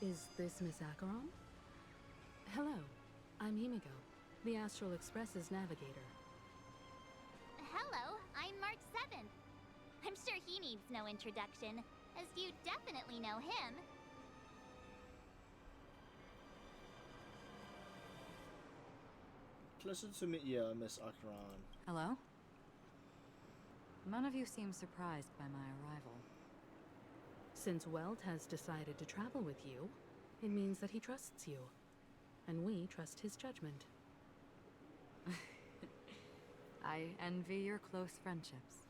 Is this Miss Acheron? Hello, I'm Himiko, the Astral Express's navigator. Hello, I'm March 7th. I'm sure he needs no introduction, as you definitely know him. Pleasure to meet you, Miss Acheron. Hello? None of you seem surprised by my arrival. Since Welt has decided to travel with you, it means that he trusts you. And we trust his judgment. I envy your close friendships.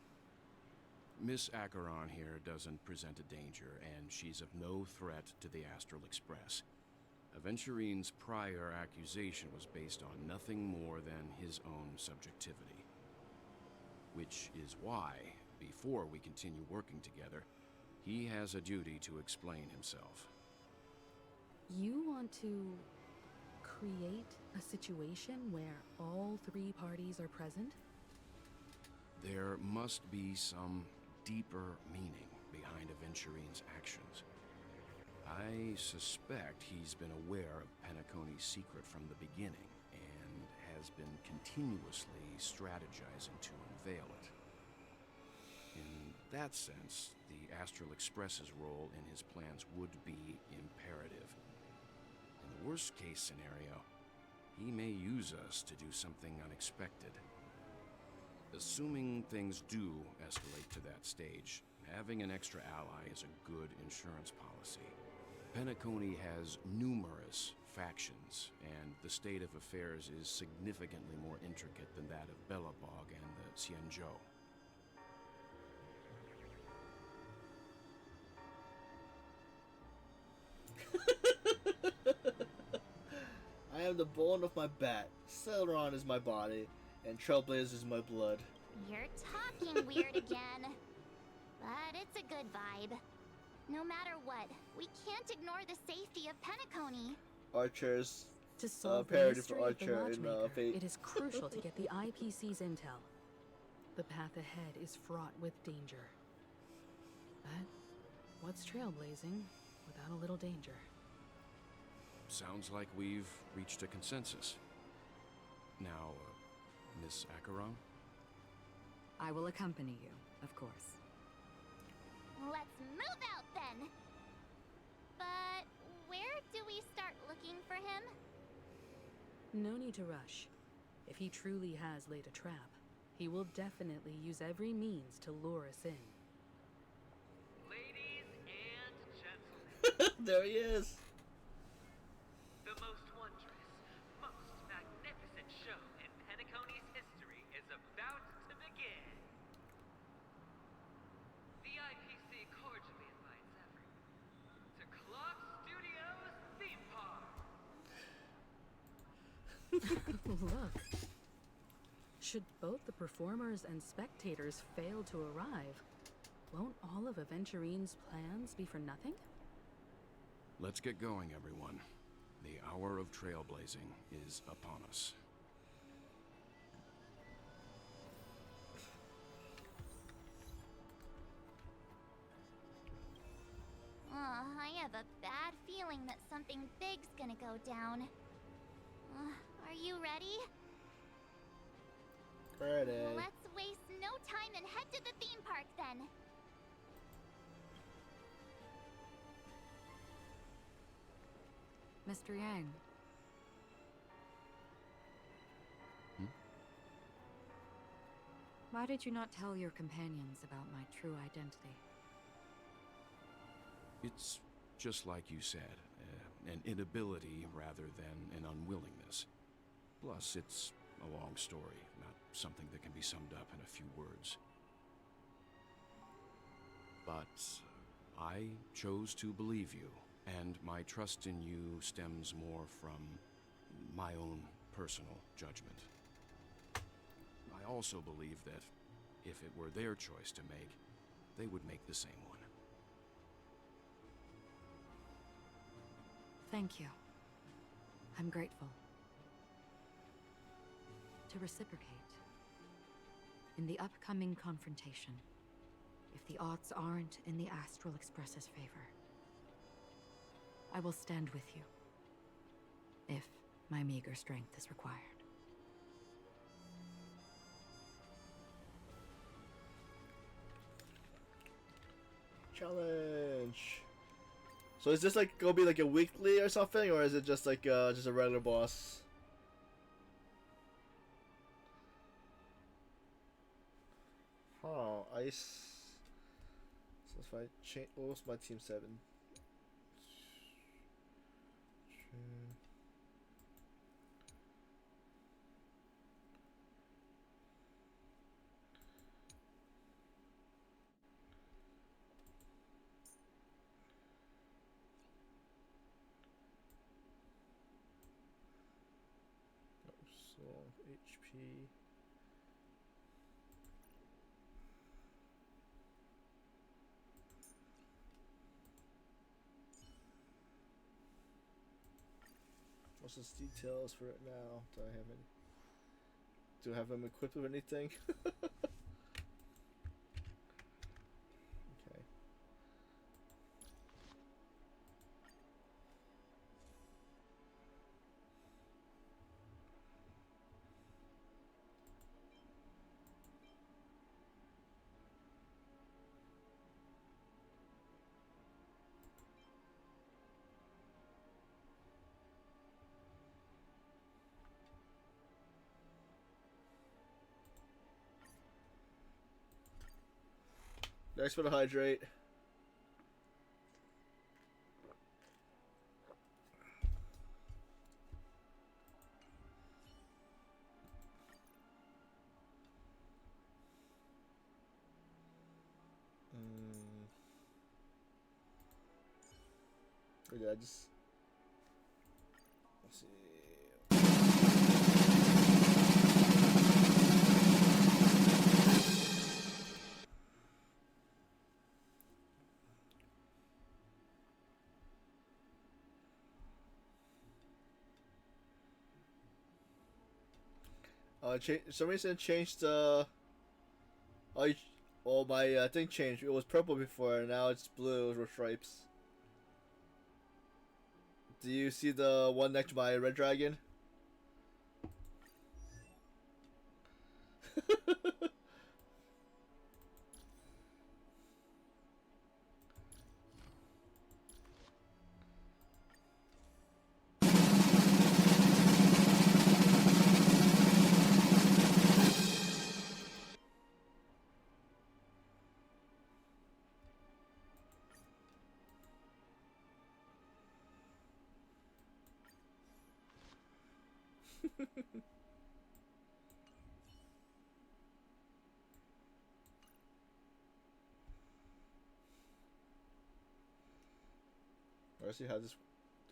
Miss Acheron here doesn't present a danger, and she's of no threat to the Astral Express. Aventurine's prior accusation was based on nothing more than his own subjectivity. Which is why, before we continue working together, he has a duty to explain himself. You want to create a situation where all three parties are present? There must be some deeper meaning behind Aventurine's actions. I suspect he's been aware of Penacony's secret from the beginning, and has been continuously strategizing to unveil it. In that sense, the Astral Express's role in his plans would be imperative. In the worst-case scenario, he may use us to do something unexpected. Assuming things do escalate to that stage, having an extra ally is a good insurance policy. Penacony has numerous factions, and the state of affairs is significantly more intricate than that of Belobog and the Xianzhou. I am the bone of my bat, Celeron is my body, and Trailblazer is my blood. You're talking weird again. But it's a good vibe. No matter what, we can't ignore the safety of Penacony. Archer's To solve the parody mystery for of the Archer in Watchmaker, Fate. it is crucial to get the IPC's intel. The path ahead is fraught with danger. But what's trailblazing without a little danger? Sounds like we've reached a consensus. Now, Miss Acheron? I will accompany you, of course. Let's move out then! But where do we start looking for him? No need to rush. If he truly has laid a trap, he will definitely use every means to lure us in. Ladies and gentlemen, There he is! the most wondrous, most magnificent show in Penacony's history is about to begin. The IPC cordially invites everyone to Clock Studios Theme Park. Look. Should both the performers and spectators fail to arrive, won't all of Aventurine's plans be for nothing? Let's get going, everyone. The hour of trailblazing is upon us. I have a bad feeling that something big's gonna go down. Are you ready? Ready. Let's waste no time and head to the theme park then. Mr. Yang. Why did you not tell your companions about my true identity? It's just like you said, an inability rather than an unwillingness. Plus, it's a long story, not something that can be summed up in a few words. But I chose to believe you, and my trust in you stems more from my own personal judgment. I also believe that if it were their choice to make, they would make the same one. Thank you. I'm grateful. To reciprocate. In the upcoming confrontation, if the odds aren't in the Astral Express's favor, I will stand with you, if my meager strength is required. Challenge. So is this like gonna be like a weekly or something, or is it just like just a regular boss? Huh, ice. So if I change, what was my team 7? So HP. What's his details for it now? Do I have any? Do I have him equipped with anything? Okay. Next for the hydrate. Or did I just... Let's see. Some reason changed the... Oh, my thing changed. It was purple before, and now it's blue with stripes. Do you see the one next to my red dragon? Let's see how this.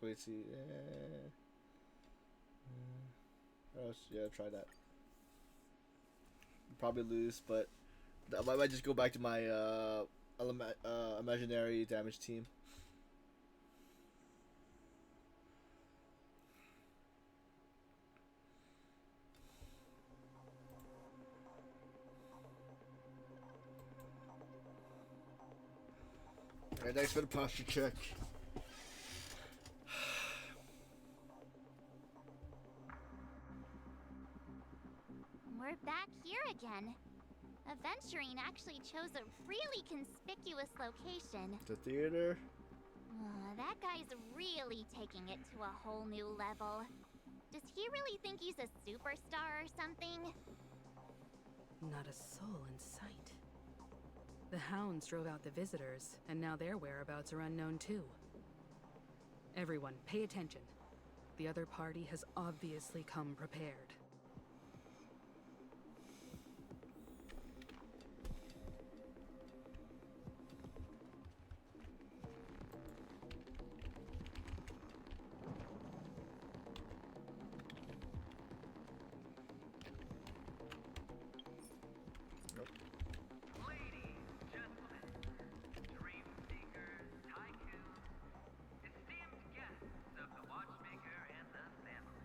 Wait, see. Yeah, try that. Probably lose, but I might just go back to my imaginary damage team. Alright, next for the posture check. We're back here again. Aventurine actually chose a really conspicuous location. The theater. That guy's really taking it to a whole new level. Does he really think he's a superstar or something? Not a soul in sight. The hounds drove out the visitors, and now their whereabouts are unknown too. Everyone, pay attention. The other party has obviously come prepared. Ladies, gentlemen, dream seekers, tycoons, esteemed guests of the watchmaker and the family.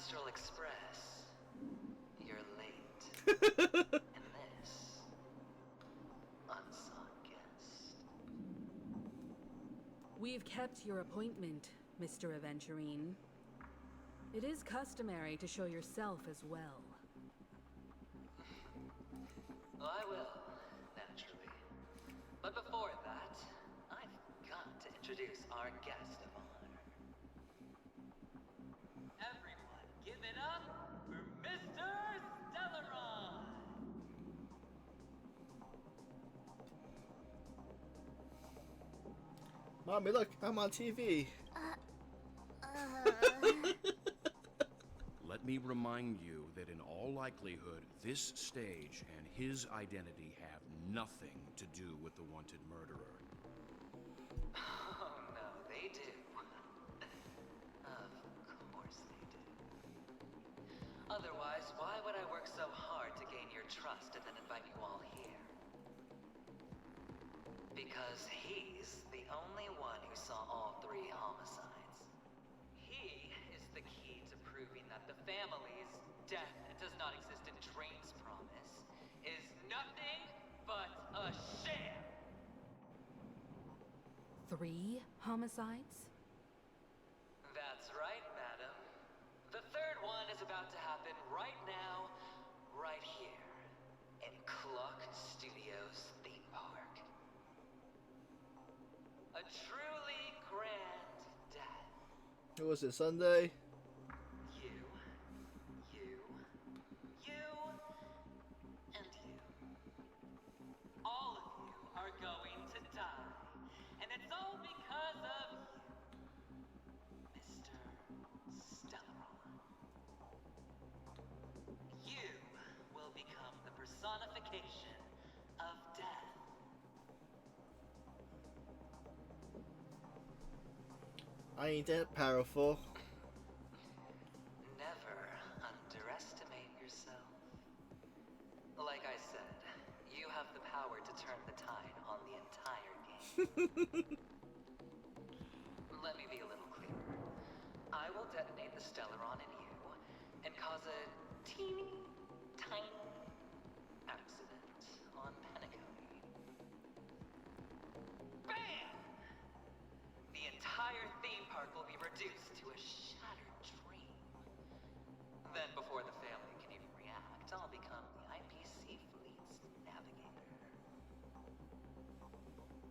Astral Express. You're late. And this unsought guest. We've kept your appointment, Mr. Aventurine. It is customary to show yourself as well. Well, I will, naturally. But before that, I've got to introduce our guest of honor. Everyone, give it up for Mr. Stellaron! Mommy, look, I'm on TV. Let me remind you that in all likelihood, this stage and his identity have nothing to do with the wanted murderer. Oh, no, they do. Of course they do. Otherwise, why would I work so hard to gain your trust and then invite you all here? Because he's the only one who saw all 3 homicides. He is the key to proving that the family's death does not exist in Drain's promise is nothing but a sham! 3 homicides? That's right, madam. The 3rd one is about to happen right now, right here, in Clock Studios theme park. A truly grand death. What was it, Sunday? You, and you. All of you are going to die. And it's all because of you, Mr. Stellaron. You will become the personification of death. I ain't that powerful. Never underestimate yourself. Like I said, you have the power to turn the tide on the entire game. Let me be a little clearer. I will detonate the Stellaron in you and cause a teeny, tiny accident on Penacony. Bam! The entire theme park will be reduced to a shattered dream. Then before the family can even react, I'll become the IPC fleet's navigator.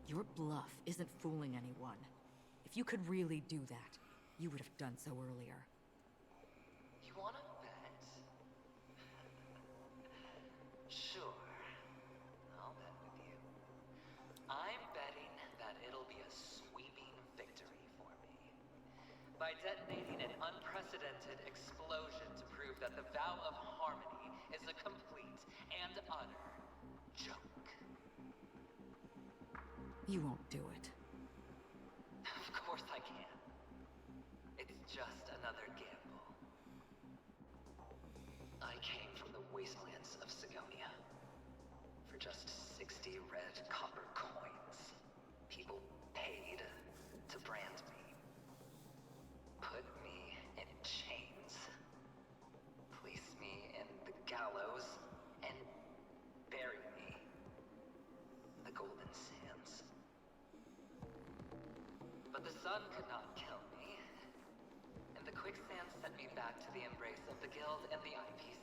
Your bluff isn't fooling anyone. If you could really do that, you would have done so earlier. You wanna bet? Sure. I'll bet with you. I'm betting that it'll be a sweeping victory for me. By detonating an unprecedented explosion to prove that the vow of harmony is a complete and utter joke. You won't do it. Of course I can. It's just another gamble. I came from the wastelands of Sigonia. For just 60 red copper coins, people paid to brand me. Put me in chains. Place me in the gallows and bury me in the golden sands. But the sun could not kill me, and the quicksand sent me back to the embrace of the Guild and the IPC.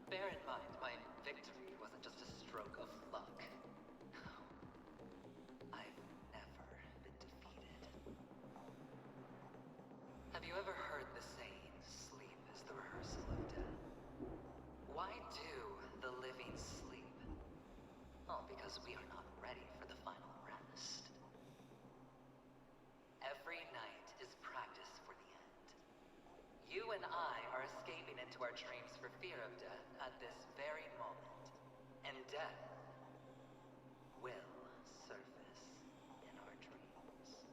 Bear in mind, my victory wasn't just a stroke of luck. I've never been defeated. Have you ever heard the saying, sleep is the rehearsal of death? Why do the living sleep? Oh, because we are not ready for the final rest. Every night is practice for the end. You and I are escaping into our dreams for fear of death at this very moment. And death will surface in our dreams.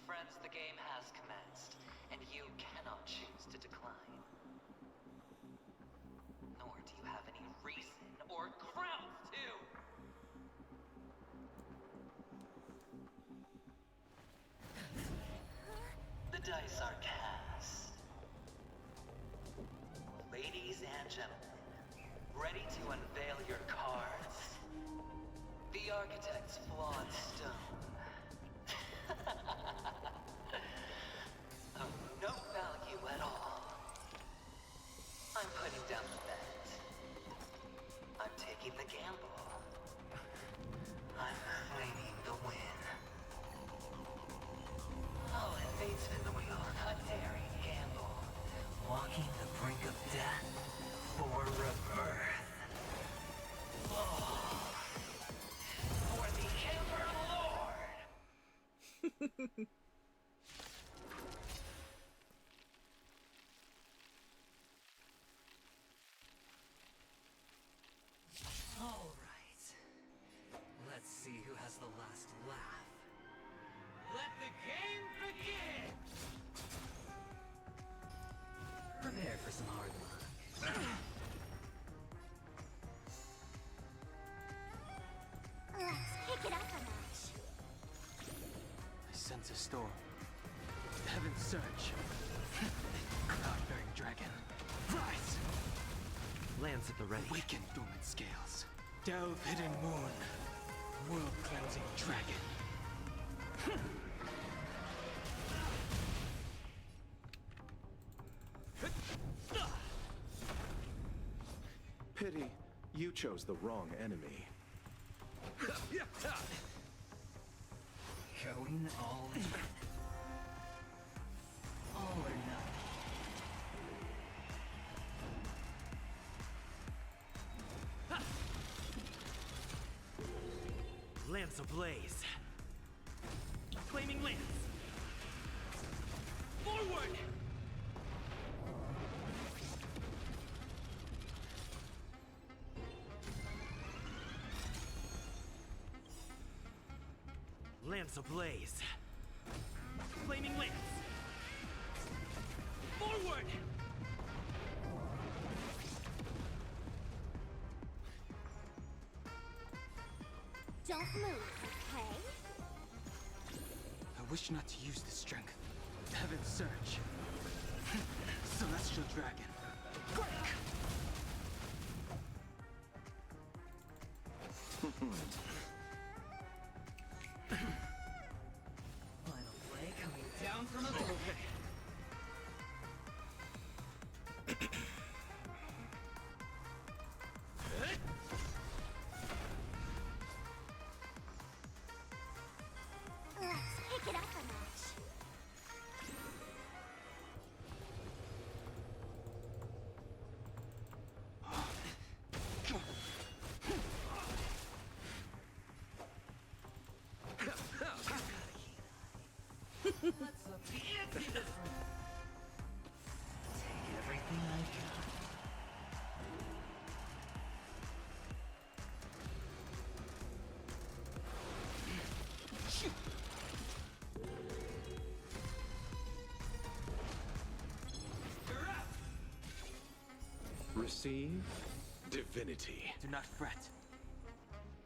Friends, the game has commenced, and you cannot choose to decline. Nor do you have any reason or grounds to! The dice gentlemen, ready to unveil your cards. The architect's flawed stone. Of no value at all. I'm putting down the bet. I'm taking the gamble. I'm claiming the win. I'll invade spin the wheel, a daring gamble. Walking the brink of death for rebirth. Oh, for the Ember Lord! All right. Let's see who has the last laugh. Let the game begin! Prepare for some hard luck. Let's pick it up a notch. I sense a storm. Heaven's surge. Cloud-bearing dragon. Rise! Lands at the ready. Weaken dormant scales. Delve hidden moon. World-cleansing dragon. Pity, you chose the wrong enemy. Going all in. All or nothing. Lance ablaze. Flaming lance! Forward! Lance ablaze. Flaming lance! Forward! Don't move, okay? I wish not to use this strength. Heaven's surge. Celestial dragon. Break! Final play coming down from above. Let's pick it up a notch. Take everything I got. Receive divinity. Do not fret.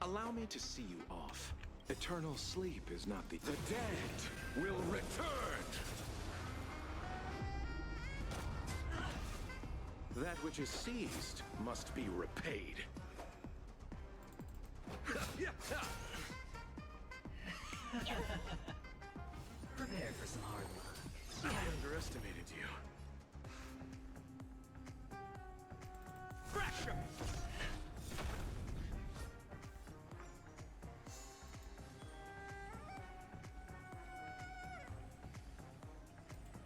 Allow me to see you off. Eternal sleep is not the dead will return. That which is seized must be repaid. Prepare for some hard luck. I underestimated you. Fracture!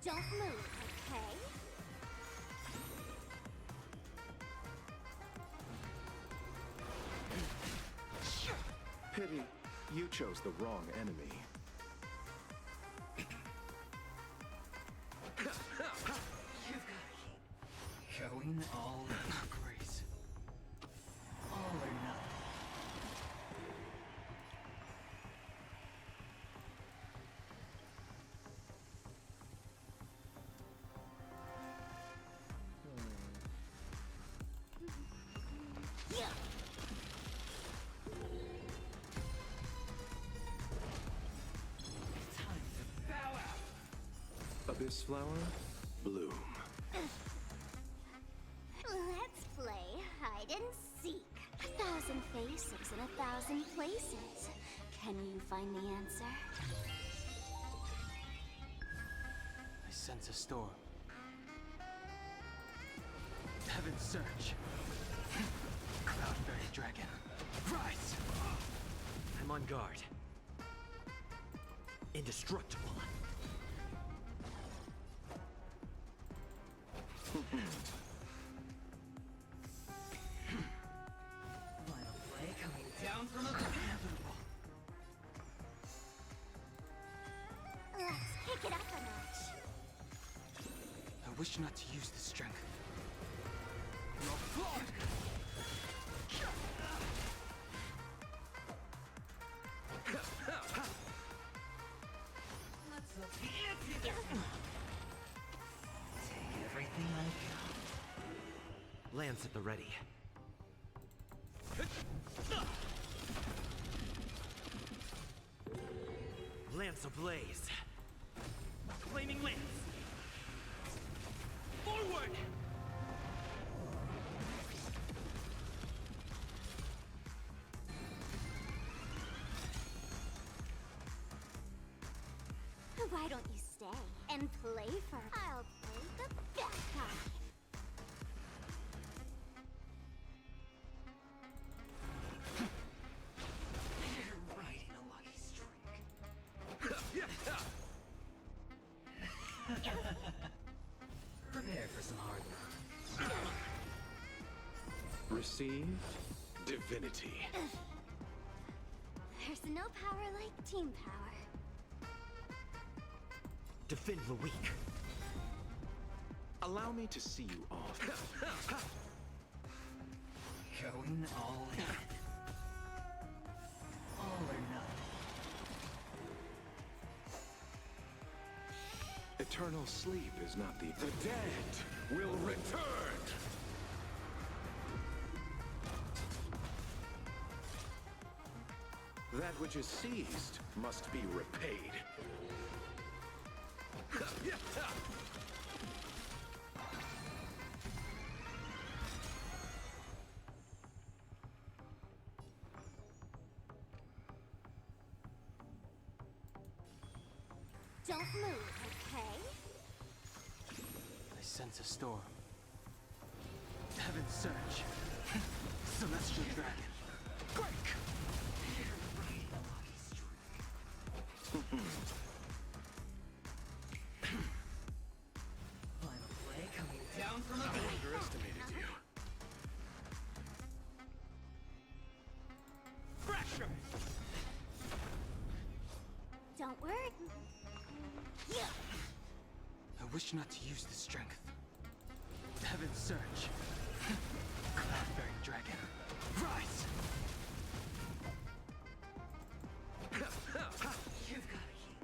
Don't move, okay? Pity, you chose the wrong enemy. Going all in. Grace. All or nothing. Yeah. Time to bow out. Abyss flower, bloom. Let's hide and seek. 1,000 faces in 1,000 places. Can you find the answer? I sense a storm. Heaven's surge. Cloudberry dragon. Rise! I'm on guard. Indestructible. Final play coming down from above. Let's kick it up a notch. I wish not to use the strength. Let's up the ante this one. Take everything I got. Lance at the ready. Lance ablaze. Flaming lance. Forward! Why don't you stay and play for? I'll play the bad guy. You're riding a lucky streak. Prepare for some hard work. Received divinity. There's no power like team power. Defend the weak. Allow me to see you off. Going all in. All or nothing. Eternal sleep is not the dead will return. That which is seized must be repaid. Don't move, okay? I sense a storm. Heaven's surge. Celestial dragon. Break! Final play coming down from above. Underestimated you. Pressure! Don't worry. Yeah. I wish not to use the strength. Heaven's surge. Cloudberry dragon. Rise! You've got a heat.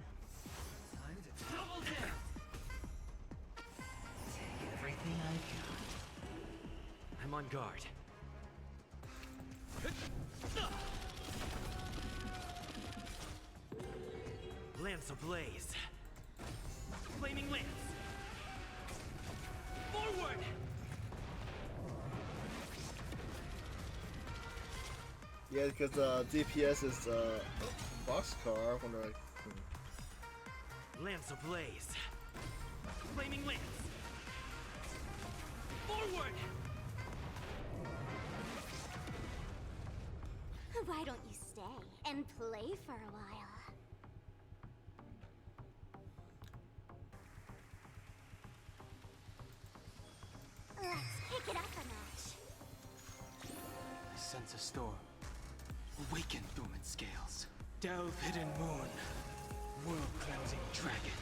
Time to double down. Take everything I got. I'm on guard. Lance ablaze. Flaming lance. Forward! Yeah, because DPS is boxcar. I wonder, like, Lance ablaze. Flaming lance. Forward! Why don't you stay and play for a while? Let's kick it up a notch. I sense a storm. Awaken, Thuman Scales. Delve hidden moon. World cleansing dragon.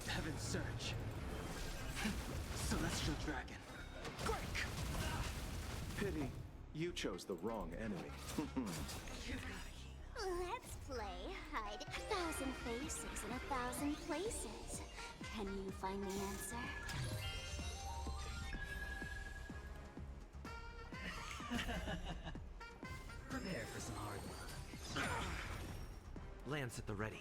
Heaven's surge. Celestial dragon. Break! Pity, you chose the wrong enemy. Let's play hide. 1,000 faces in 1,000 places. Can you find the answer? Prepare for some hard work. Lance at the ready.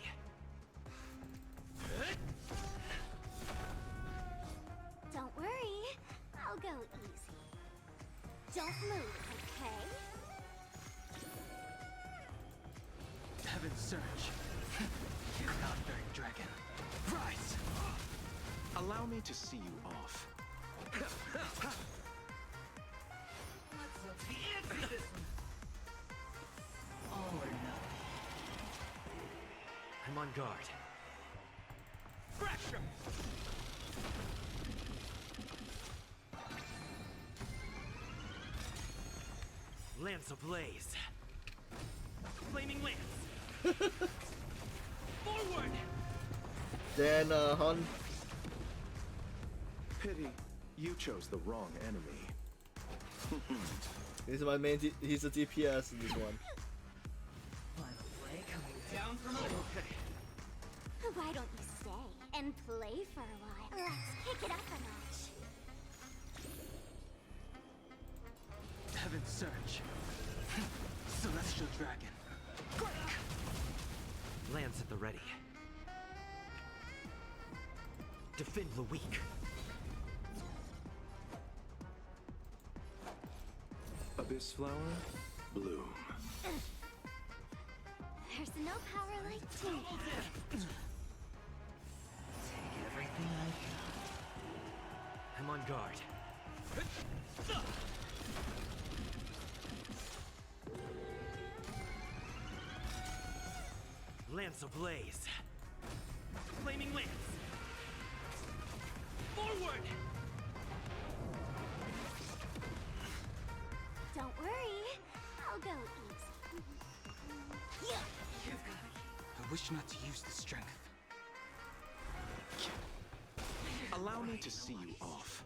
Don't worry, I'll go easy. Don't move, okay? Heaven's Surge. Cloud-bearing dragon. Rise! Allow me to see you off. All or nothing. I'm on guard. Crash him! Lance ablaze. Flaming lance. Forward! Then, Hun. Pity, you chose the wrong enemy. He's my main. He's a DPS in this one. Final play coming down from above. Why don't you stay and play for a while? Let's kick it up a notch. Heaven's Surge. Celestial dragon. Lance at the ready. Defend the weak. Abyss flower, bloom. There's no power like teamwork. Take everything I got. I'm on guard. Lance ablaze. Flaming lance. Forward! Don't worry, I'll go easy. I wish not to use the strength. Allow me to see you off.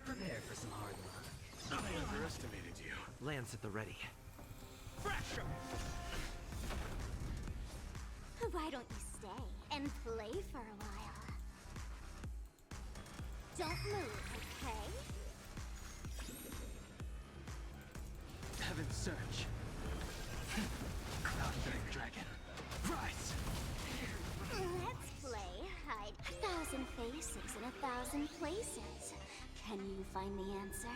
Prepare for some hard luck. I underestimated you. Lance at the ready. Crash him! Why don't you stay and play for a while? Don't move, okay? Heaven's Surge. Cloud-bearing dragon. Rise! Let's play hide 1,000 faces in 1,000 places. Can you find the answer?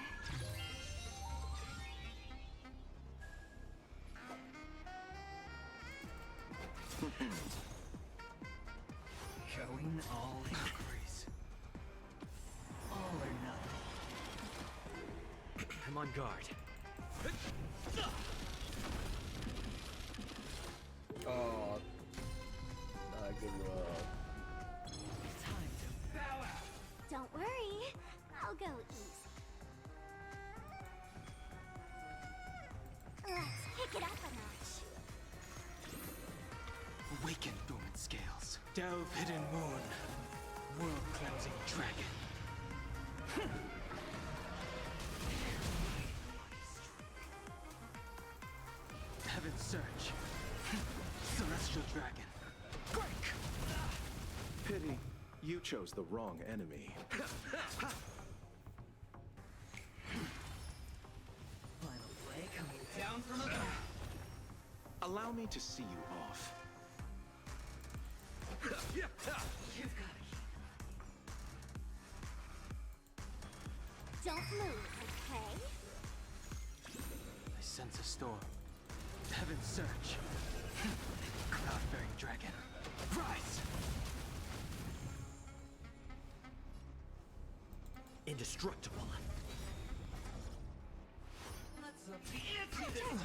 Going all inquiries. All or nothing. I'm on guard. Oh, not good roll. Time to bow out. Don't worry, I'll go easy. Let's kick it up a notch. Awaken dormant scales. Delve hidden moon. World cleansing dragon. Heaven's Surge. Celestial dragon. Break! Pity, you chose the wrong enemy. Final play coming down from above. Allow me to see you off. You've got it. Don't move, okay? I sense a storm. Heaven's Surge. Cloud-bearing dragon. Rise! Indestructible. Let's up the ante this time.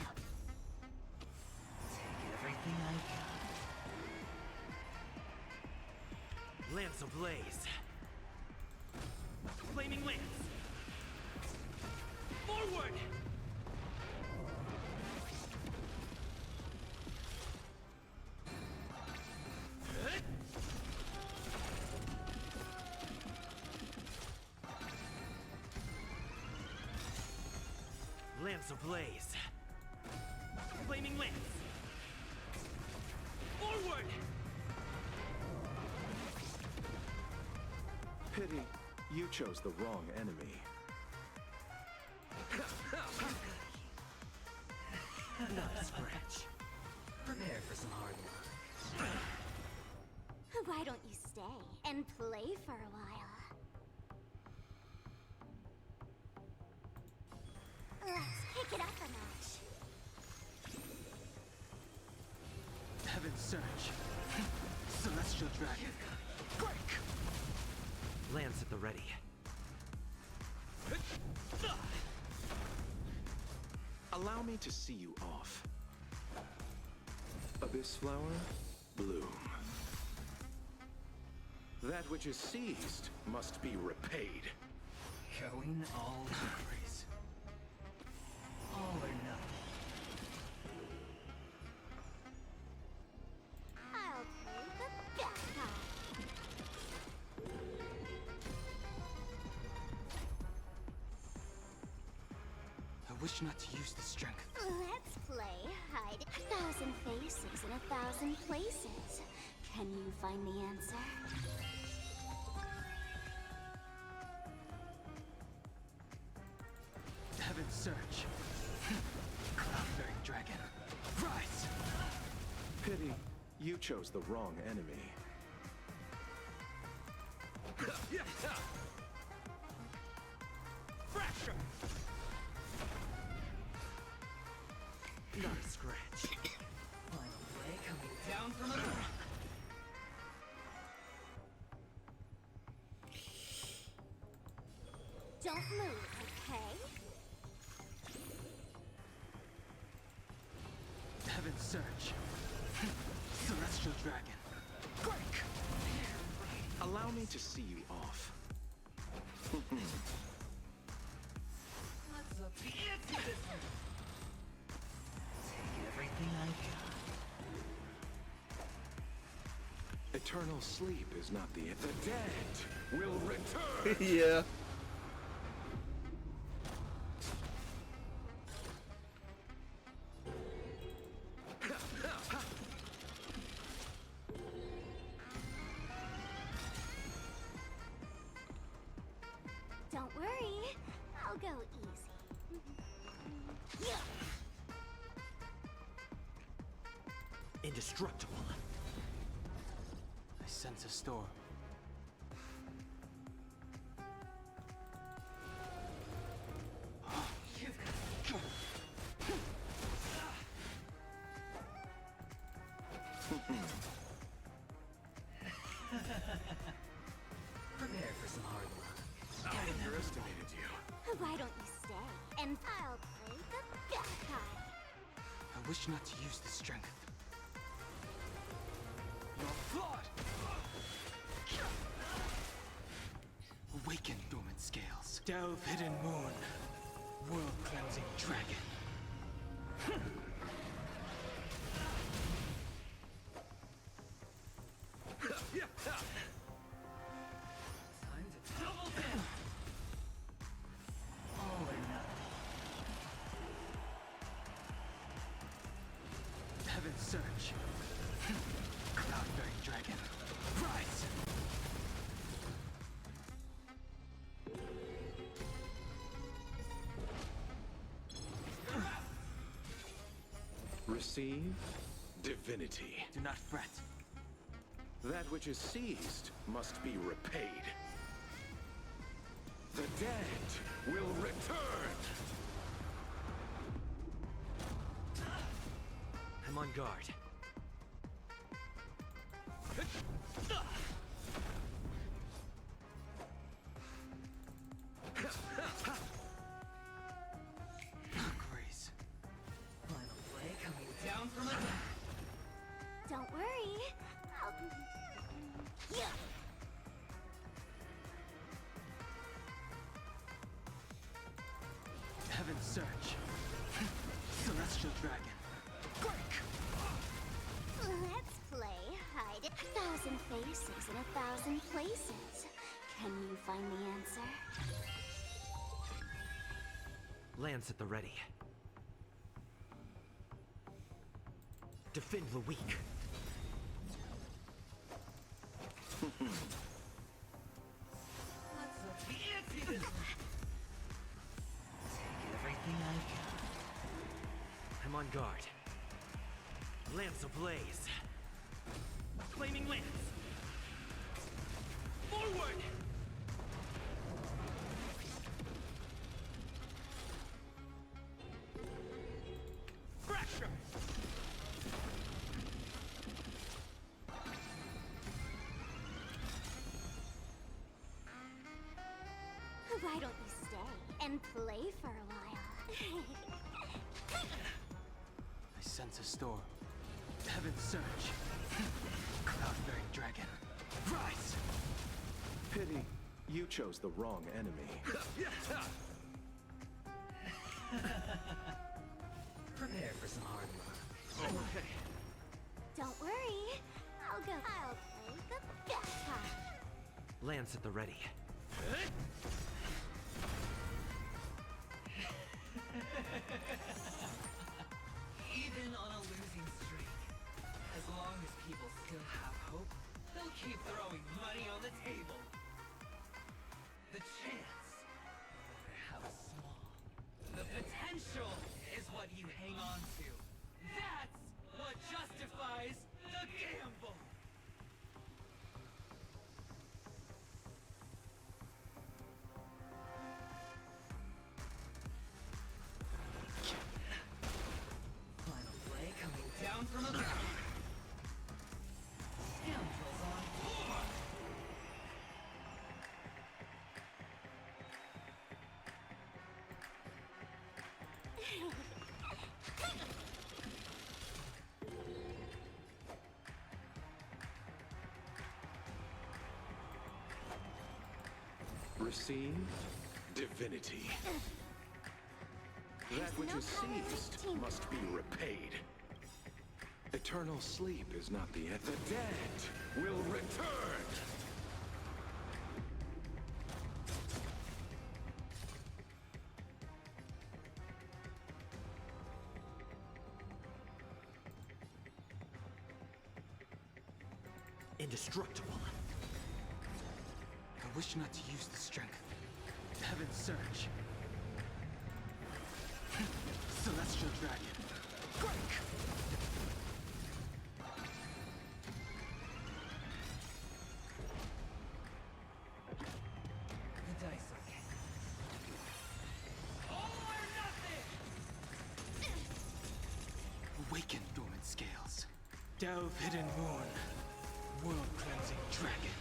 Take everything I got. Lance ablaze. Flaming lance. Forward! Lance ablaze. Flaming lance. Forward! Pity, you chose the wrong enemy. scratch. Prepare for some hard work. Why don't you stay and play for a while? Let's kick it up a notch. Heaven's Surge. Celestial Dragon. Break! Lance at the ready. Allow me to see you off. Abyss flower, bloom. That which is seized must be repaid. Going all Grace. All or nothing. I'll play the bad guy. I wish not to use the strength. Let's play hide. 1,000 faces in 1,000 places. Can you find the answer? Heaven's Surge. Cloud-bearing dragon. Rise! Pity, you chose the wrong enemy. Fracture! Not a scratch. Final play coming down from above. Don't move, okay? Heaven's Surge. Celestial Dragon. Break! Allow me to see you off. What's up the ante this one? Take everything I got. Eternal sleep is not the end. The dead will return! Yeah. Don't worry, I'll go easy. Indestructible. I sense a storm. Prepare for some hard work. I underestimated you. Why don't you stay and I'll play the bad guy? I wish not to use the strength. Your blood! Awaken, dormant scales. Delve, hidden moon. World-cleansing dragon. Time to double down. All or nothing. Heaven's Surge. Cloud-bearing dragon. Rise! Receive divinity. Do not fret. That which is seized must be repaid. The dead will return! I'm on guard. Grace. Final play coming down from above. Don't worry, I'll... Heaven's Surge. Celestial dragon. Break! Let's play hide. 1,000 faces in 1,000 places. Can you find the answer? Lance at the ready. Defend the weak. What's up the ante this one? Take everything I got. I'm on guard. Lance ablaze. Flaming lance. Forward! Fracture! Why don't you stay and play for a while? I sense a storm. Heaven's surge. Cloud-bearing dragon. Rise! Pity, you chose the wrong enemy. Prepare for some hard work. Okay. Don't worry. I'll play the best part. Lance at the ready. Even on a losing streak, as long as people still have hope, they'll keep throwing money on the table. The chance, no matter how small, the potential is what you hang on to. That's what justifies the gamble. Final play coming down from above. Scoundrels on board. Receive divinity. That which is seized must be repaid. Eternal sleep is not the end. The dead will return! Indestructible. I wish not to use the strength. Heaven's surge. Celestial dragon. Break! The dice are cast. All or nothing! Awaken dormant scales. Delve hidden moon. World cleansing dragon.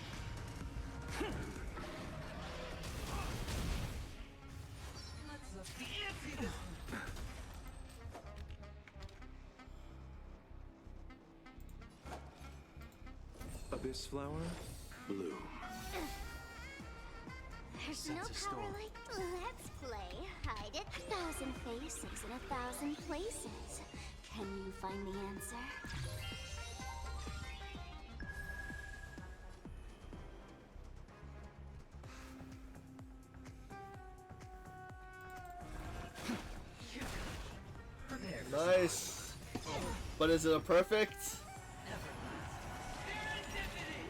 Let's fancy this one. Abyss flower, bloom. There's no Sense a storm. power like. Let's play hide it. 1,000 faces in 1,000 places. Can you find the answer? Prepare for Nice. But is it a perfect? serendipity!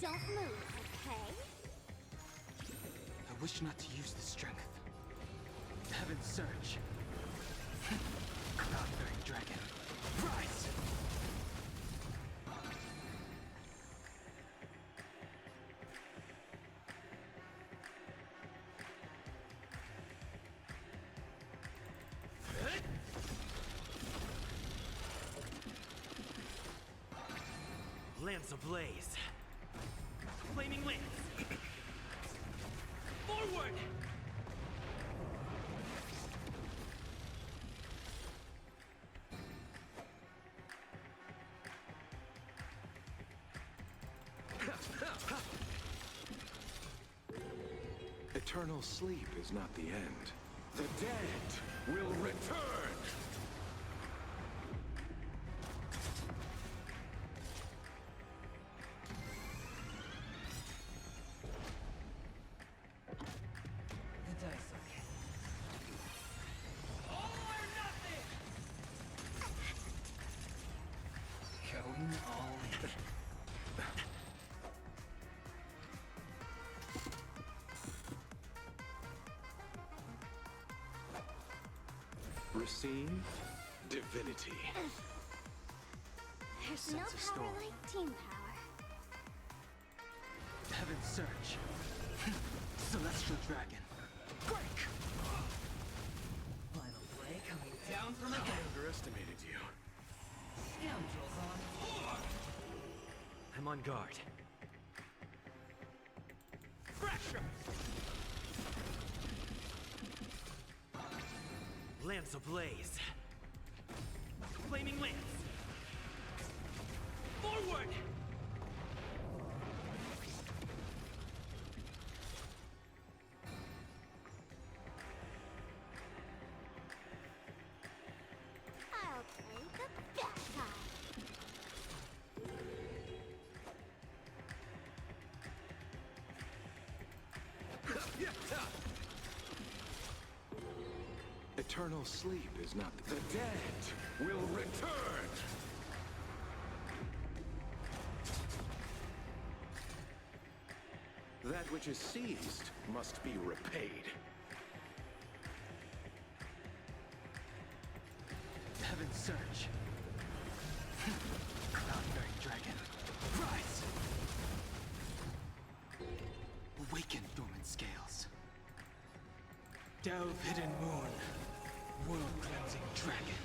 Don't move, okay? I wish not to use the strength. Heaven's surge. Cloud-bearing dragon. Rise! Lance ablaze. Flaming lance. Forward! Eternal sleep is not the end. The dead will return! The dice are cast. All or nothing! Going all in. Receive divinity. There's no Sense of power storm. like team power. Heaven's Surge. Celestial Dragon. Break! Final play coming down from I again. underestimated you. Scoundrels on board. I'm on guard. Fracture! Lance ablaze. Flaming lance. Forward! I'll play the bad guy. Eternal sleep is not the dead will return. That which is seized must be repaid. Heaven's Surge. Cloud-bearing Dragon. Rise! Awaken dormant scales. Delve hidden moon. World-cleansing dragon.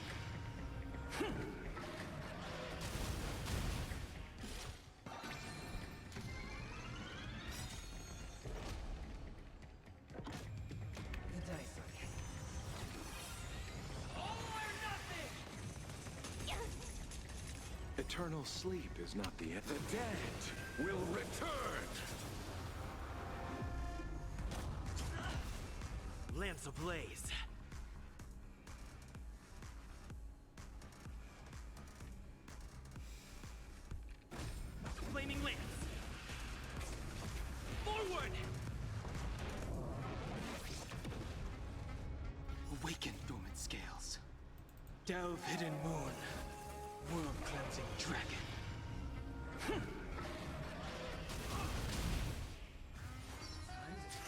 The dice are cast. All or nothing! Eternal sleep is not the end. The dead will return. Lance ablaze. Flaming lance. Forward! Awaken dormant scales. Delve hidden moon. World-cleansing dragon.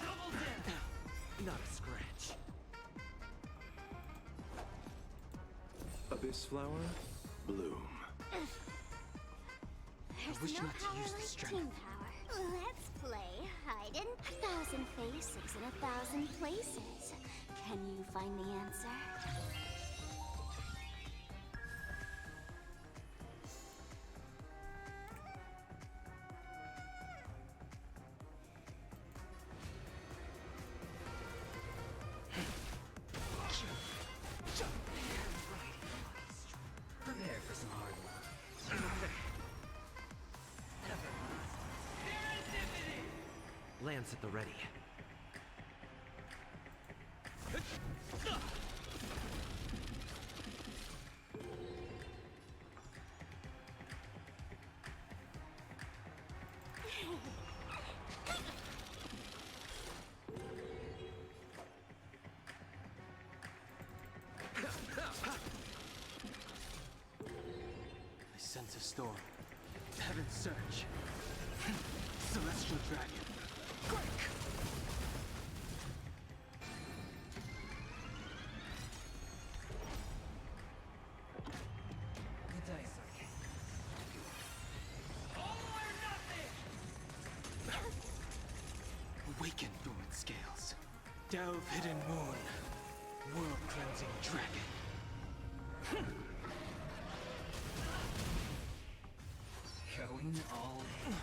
Double down! Not a scratch. Abyss flower, bloom. There's wish no not to power use the like strength. team power. Let's play hide in 1,000 faces in 1,000 places. Can you find the answer? Prepare for some hard work. Serendipity! Lance at the ready. I sense a storm. Heaven's Surge. Celestial Dragon. Break! The dice are cast. All or nothing! Awaken dormant scales. Delve hidden moon. World-cleansing dragon. Going all in.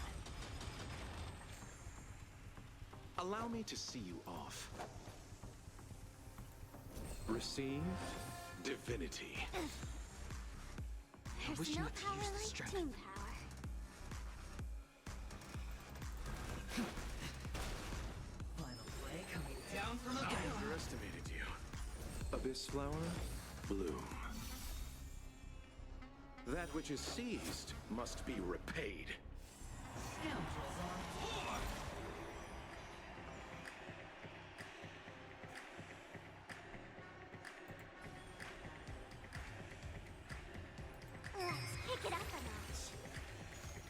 Allow me to see you off. Receive divinity. There's wish no not to power use the like strength. team power. Final play coming down from I again. underestimated you. Abyss flower, bloom. That which is seized must be repaid. Scoundrels on board! Let's pick it up a notch.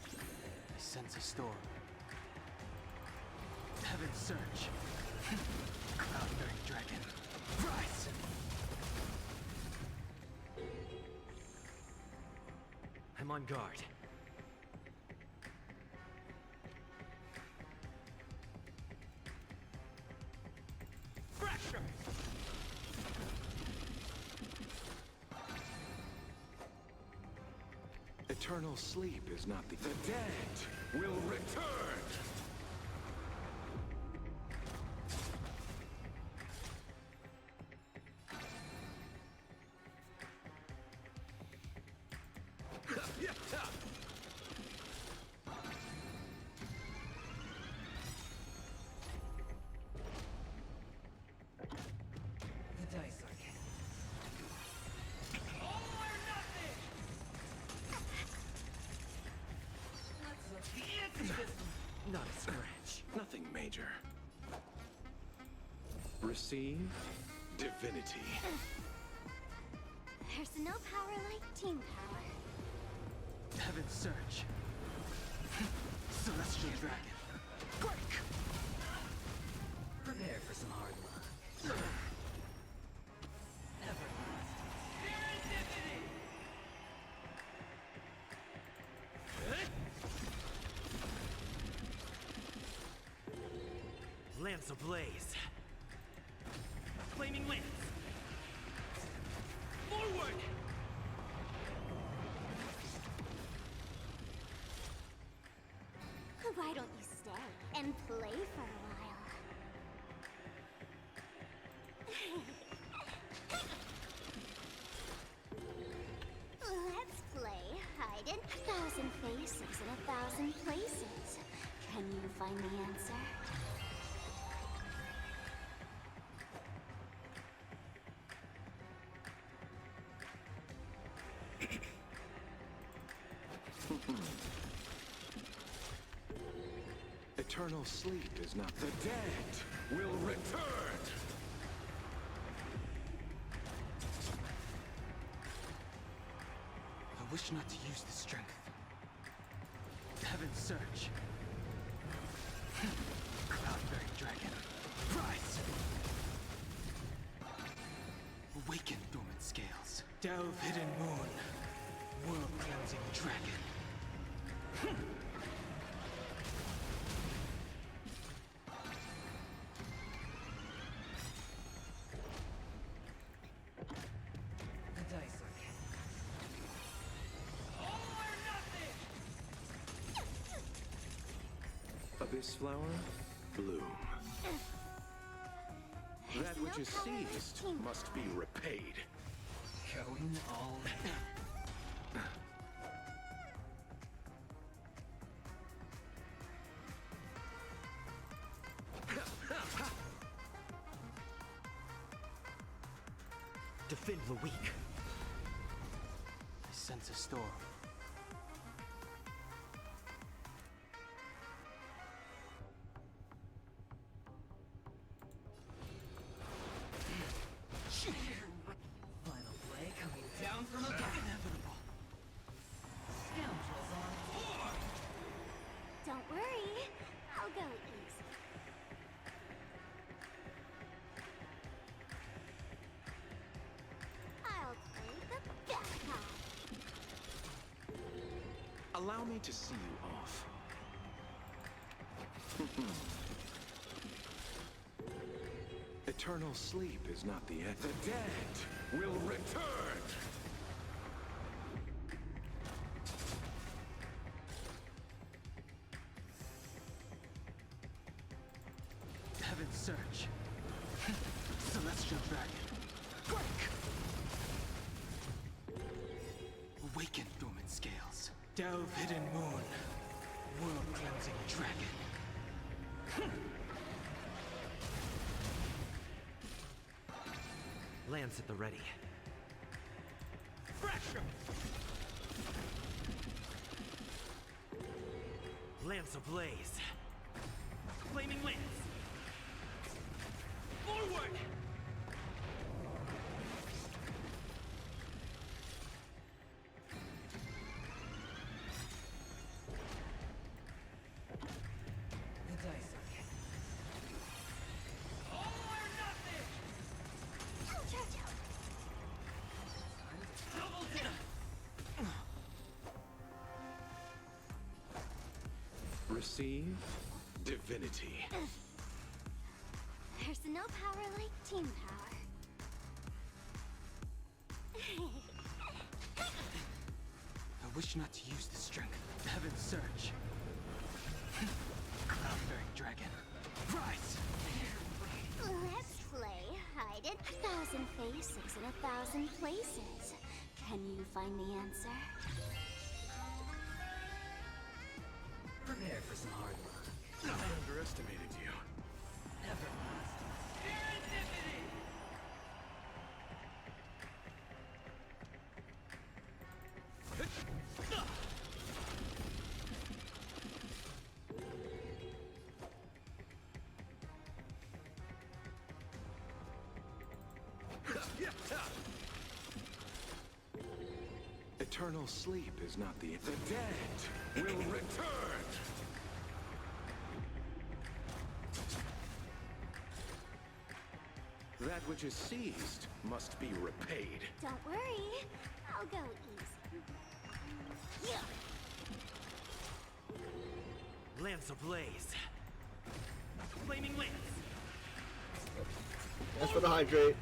I sense a storm. Heaven's Surge. Cloud-bearing dragon. Rise! I'm on guard. Pressure! Eternal sleep is not the dead will return. The dice are cast. All or nothing! Let's look the answer system. Not a scratch. Nothing major. Receive divinity. There's no power like team power. Heaven's Search. Celestial Dragon. Break! Prepare for some hard luck. Everlast. Serendipity! Lance ablaze. Flaming lance. Forward! Why don't you stay and play for a while? Let's play hide in 1,000 faces in 1,000 places. Can you find the answer? Eternal sleep is not the dead will return. I wish not to use the strength. Heaven's Search. Cloudberry Dragon. Rise! Awaken dormant scales. Delve hidden moon. World cleansing dragon. The dice are cast. All or nothing! Abyss flower, bloom. That which is seized must be repaid. Going all in. Defend the weak. I sense a storm. Final play coming down from above. Inevitable. Scoundrels on board! Don't worry, I'll go easy. I'll play the bad card. Allow me to see you off. Eternal sleep is not the end. The dead will return. Heaven's Search. Celestial Dragon. Break! Awaken dormant scales. Delve hidden moon. World cleansing dragon. Lance at the ready. Pressure! Lance ablaze. Flaming lance. Forward! The dice are cast. All or nothing! Ouch, ouch, ouch. Double down! Receive divinity. There's no power like team power. I wish not to use this strength. Heaven's Surge. Cloud-bearing dragon. Rise! Let's play hide it. 1,000 faces in 1,000 places. Can you find the answer? Prepare for some hard work. I underestimated you. Never last. Serendipity! Eternal sleep is not the dead will return. That which is seized must be repaid. Don't worry, I'll go easy. Yeah. Lance ablaze. Flaming lance. That's for the hydrate.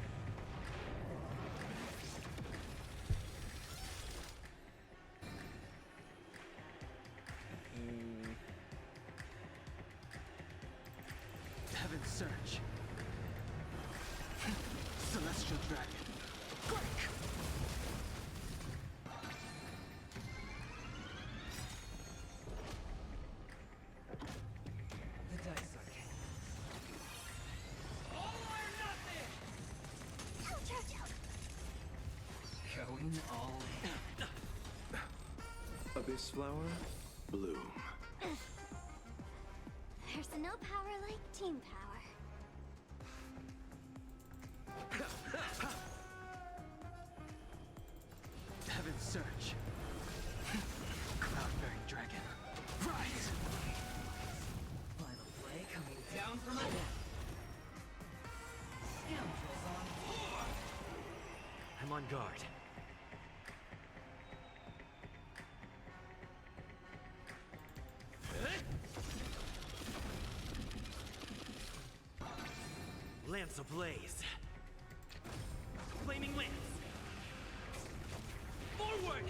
Heaven's Surge. Celestial dragon. Quake! The dice are cast. All or nothing! Ouch, ouch, ouch. Going all in. Abyss flower, bloom. There's no power like team power. Heaven's Surge. Cloud-bearing dragon. Rise! Final play coming down from above. Scoundrels on board! I'm on guard. Lance ablaze. Flaming lance. Forward!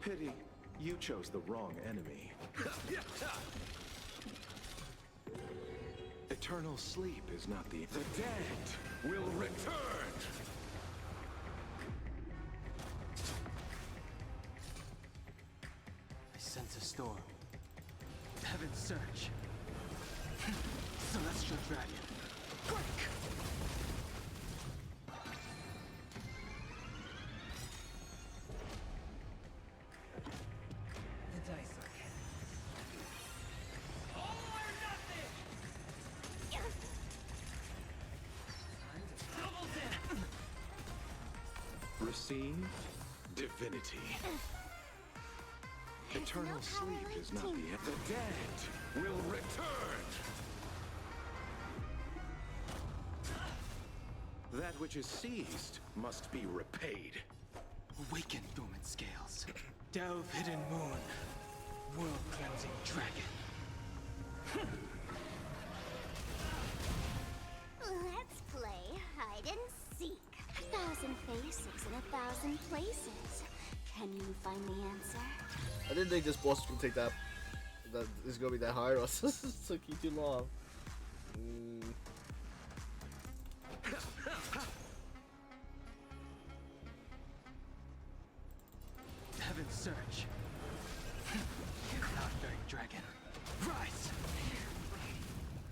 Pity, you chose the wrong enemy. Eternal sleep is not the dead will return. I sense a storm. Heaven's Surge. Celestial dragon. Quake! The dice are cast. All or nothing! Time to double down! Receive divinity. Eternal no sleep power is like not team the dead will return. That which is seized must be repaid. Awaken dormant scales. Delve hidden moon. World cleansing dragon. Let's play hide and seek. 1,000 faces in 1,000 places. Can you find the answer? I didn't think this boss was gonna take that is gonna be that hard, or it's taking too long. Heaven's Surge. Cloud-bearing dragon. Rise!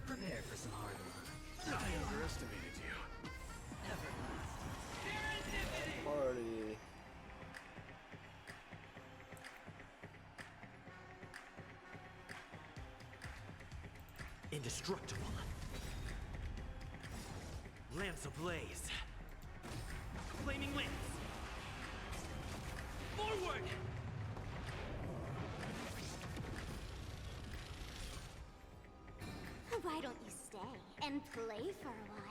Prepare for some hard work. I underestimated you. Never last. Serendipity! Party. Indestructible. Lance ablaze. Flaming lance. Forward! Why don't you stay and play for a while?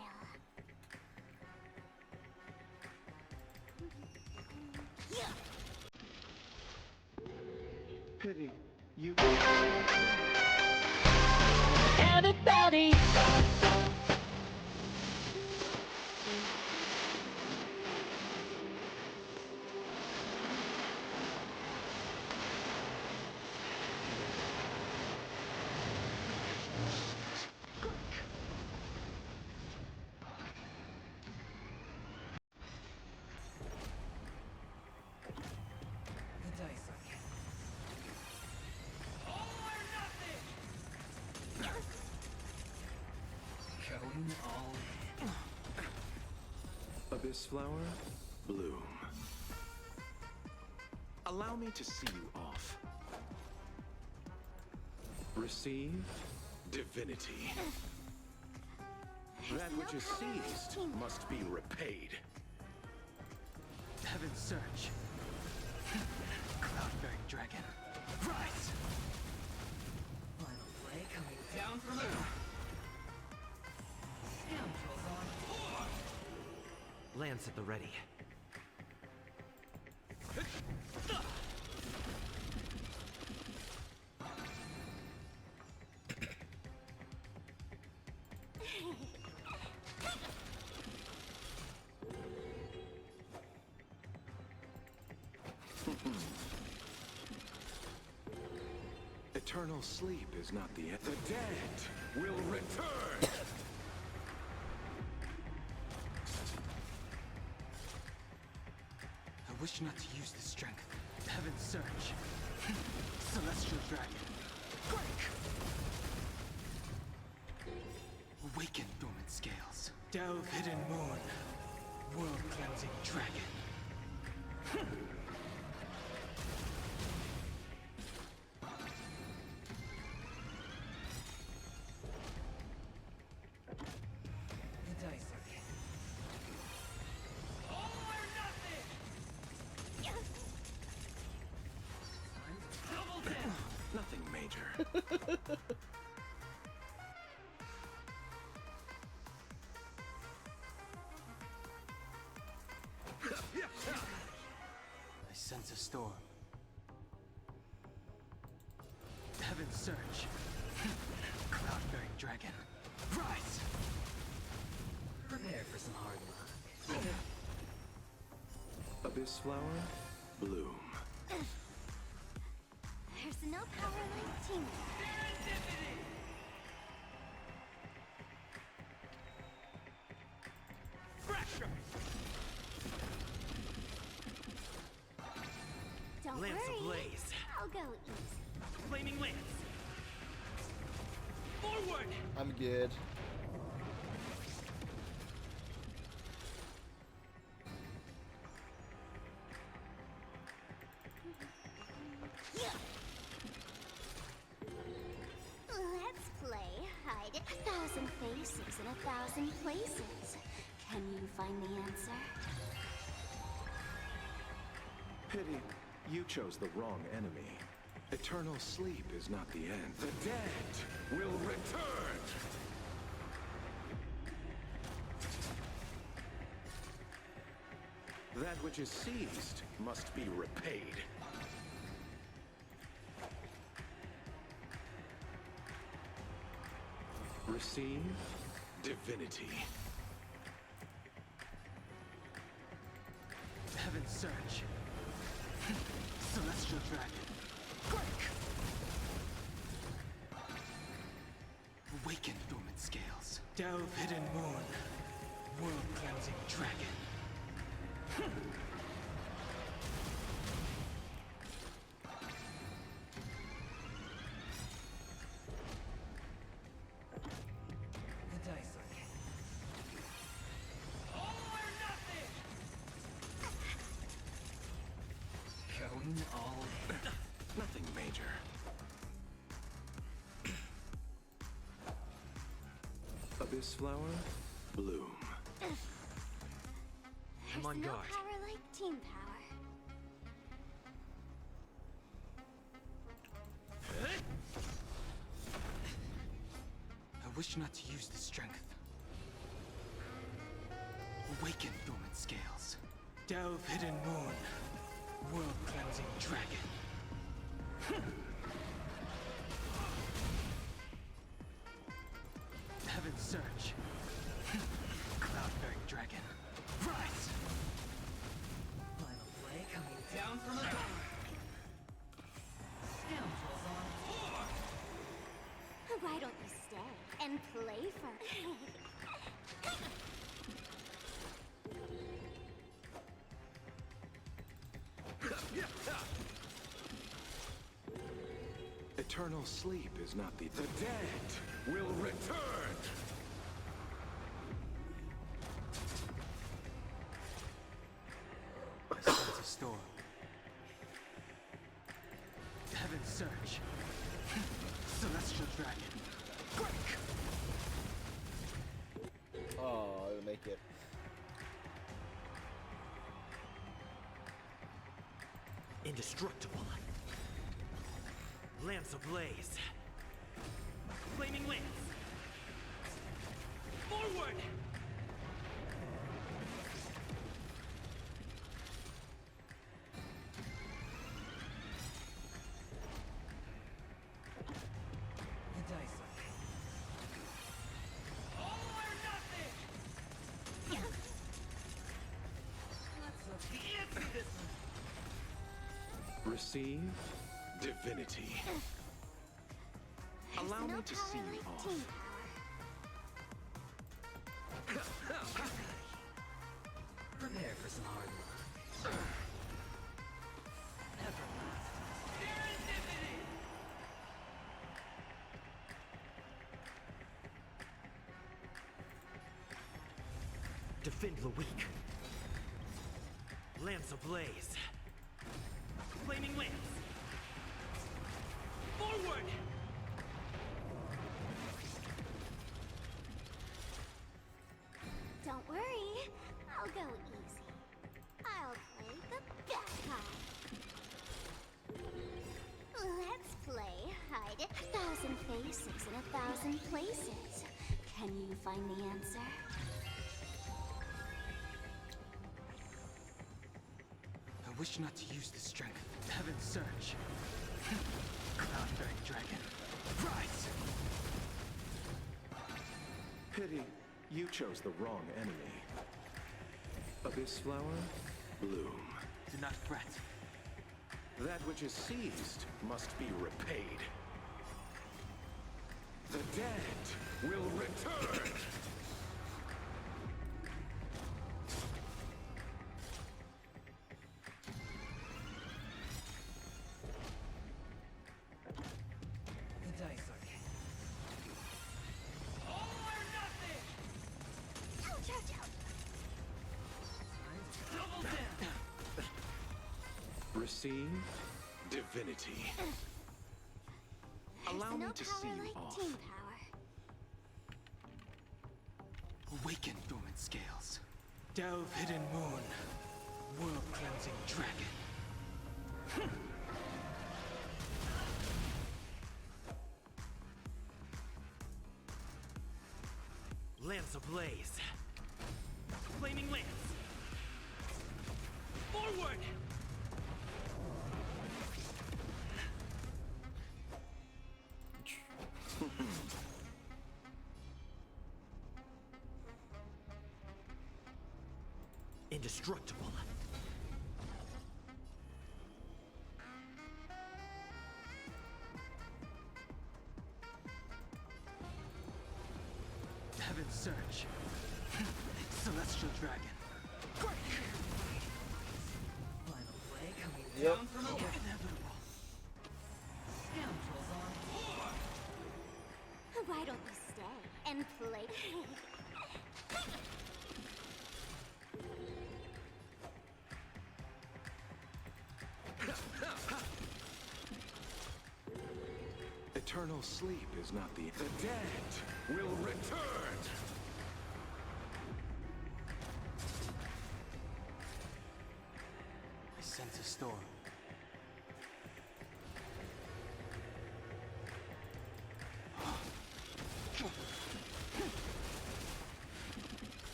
Pity. You. Everybody. The dice are all or nothing. Going all in. Abyss flower, bloom. Allow me to see you off. Receive divinity. That which is seized must be repaid. Heaven's Surge. Cloud-bearing dragon. Rise! Final play coming down from above. Scoundrels on board. Lance at the ready. Eternal sleep is not the end. The dead will return! I wish not to use this strength. Heaven's Surge. Celestial dragon. Break! Awaken dormant scales. Delve hidden moon. World cleansing dragon. The dice are all or nothing. Time to double down. Nothing major. I sense a storm. Heaven's Surge. Cloud-bearing dragon. Rise! Prepare for some hard luck. Abyss flower, bloom. There's no power like teamwork. Don't Lance worry. ablaze. I'll go easy. Flaming lance. Forward! I'm good. Let's play hide it. 1,000 faces in 1,000 places. Can you find the answer? Pity, you chose the wrong enemy. Eternal sleep is not the end. The dead will return! That which is seized must be repaid. Receive divinity. Heaven's Surge. Celestial dragon. Break! Awaken dormant scales. Delve hidden moon. World cleansing dragon. The dice are all or nothing. Going all in. Nothing major. Abyss flower, bloom. I'm on There's no guard. power like team power. wish not to use the strength. Awaken dormant scales. Delve hidden moon. World cleansing dragon. Heaven's surge. Cloud-bearing dragon. Rise! Final play coming down from above. Scoundrels on tour! Why don't you stay and play for... Eternal sleep is not the dead will return! I sense a storm. Heaven's surge. Celestial dragon. Break! Oh, I didn't make it. Indestructible. Lance ablaze. Flaming lance. Forward! The dice are all or nothing! Let's hope the answer to this one. Receive divinity. There's Allow no me to power see you like off. team Prepare for some hard luck. Everlasting serendipity! Defend the weak. Lance ablaze. Flaming lance. Forward! Don't worry, I'll go easy. I'll play the bad card. Let's play hide it. 1,000 faces in 1,000 places. Can you find the answer? I wish not to use the strength. Heaven's surge. Cloud-bearing dragon. Rise! Pity, you chose the wrong enemy. Abyss flower, bloom. Do not fret. That which is seized must be repaid. The dead will return! The dice are all or nothing! Ouch, ouch, ouch. Time to double down! Receive divinity. Allow There's me no to power see you like off. team power. Awaken dormant scales. Delve hidden moon. World cleansing dragon. Lance ablaze. Flaming lance. Forward! Indestructible. Heaven's surge. Celestial dragon. Break! Final play coming Yep. down from above. Inevitable. Scoundrels on tour! Why don't you stay and play? Eternal sleep is not the dead will return! I sense a storm.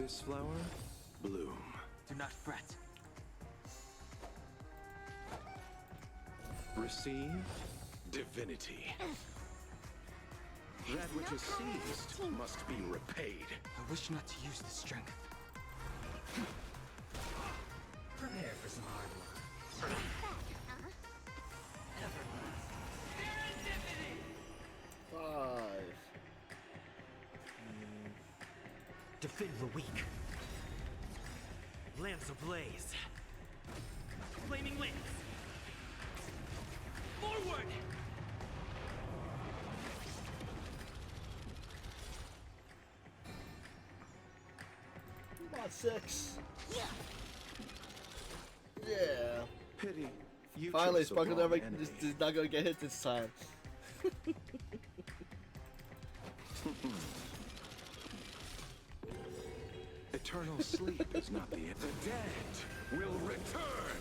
this flower bloom. Do not fret. Receive divinity. That which is seized must be repaid. I wish not to use the strength. Prepare for some hard work. Five. Defend the weak. Lance ablaze. Flaming lance. Forward! Come on, 6. Yeah. Pity. You Finally, chose the Sparkle wrong never enemy. is not gonna get hit this time. Eternal sleep is not the end. The dead will return.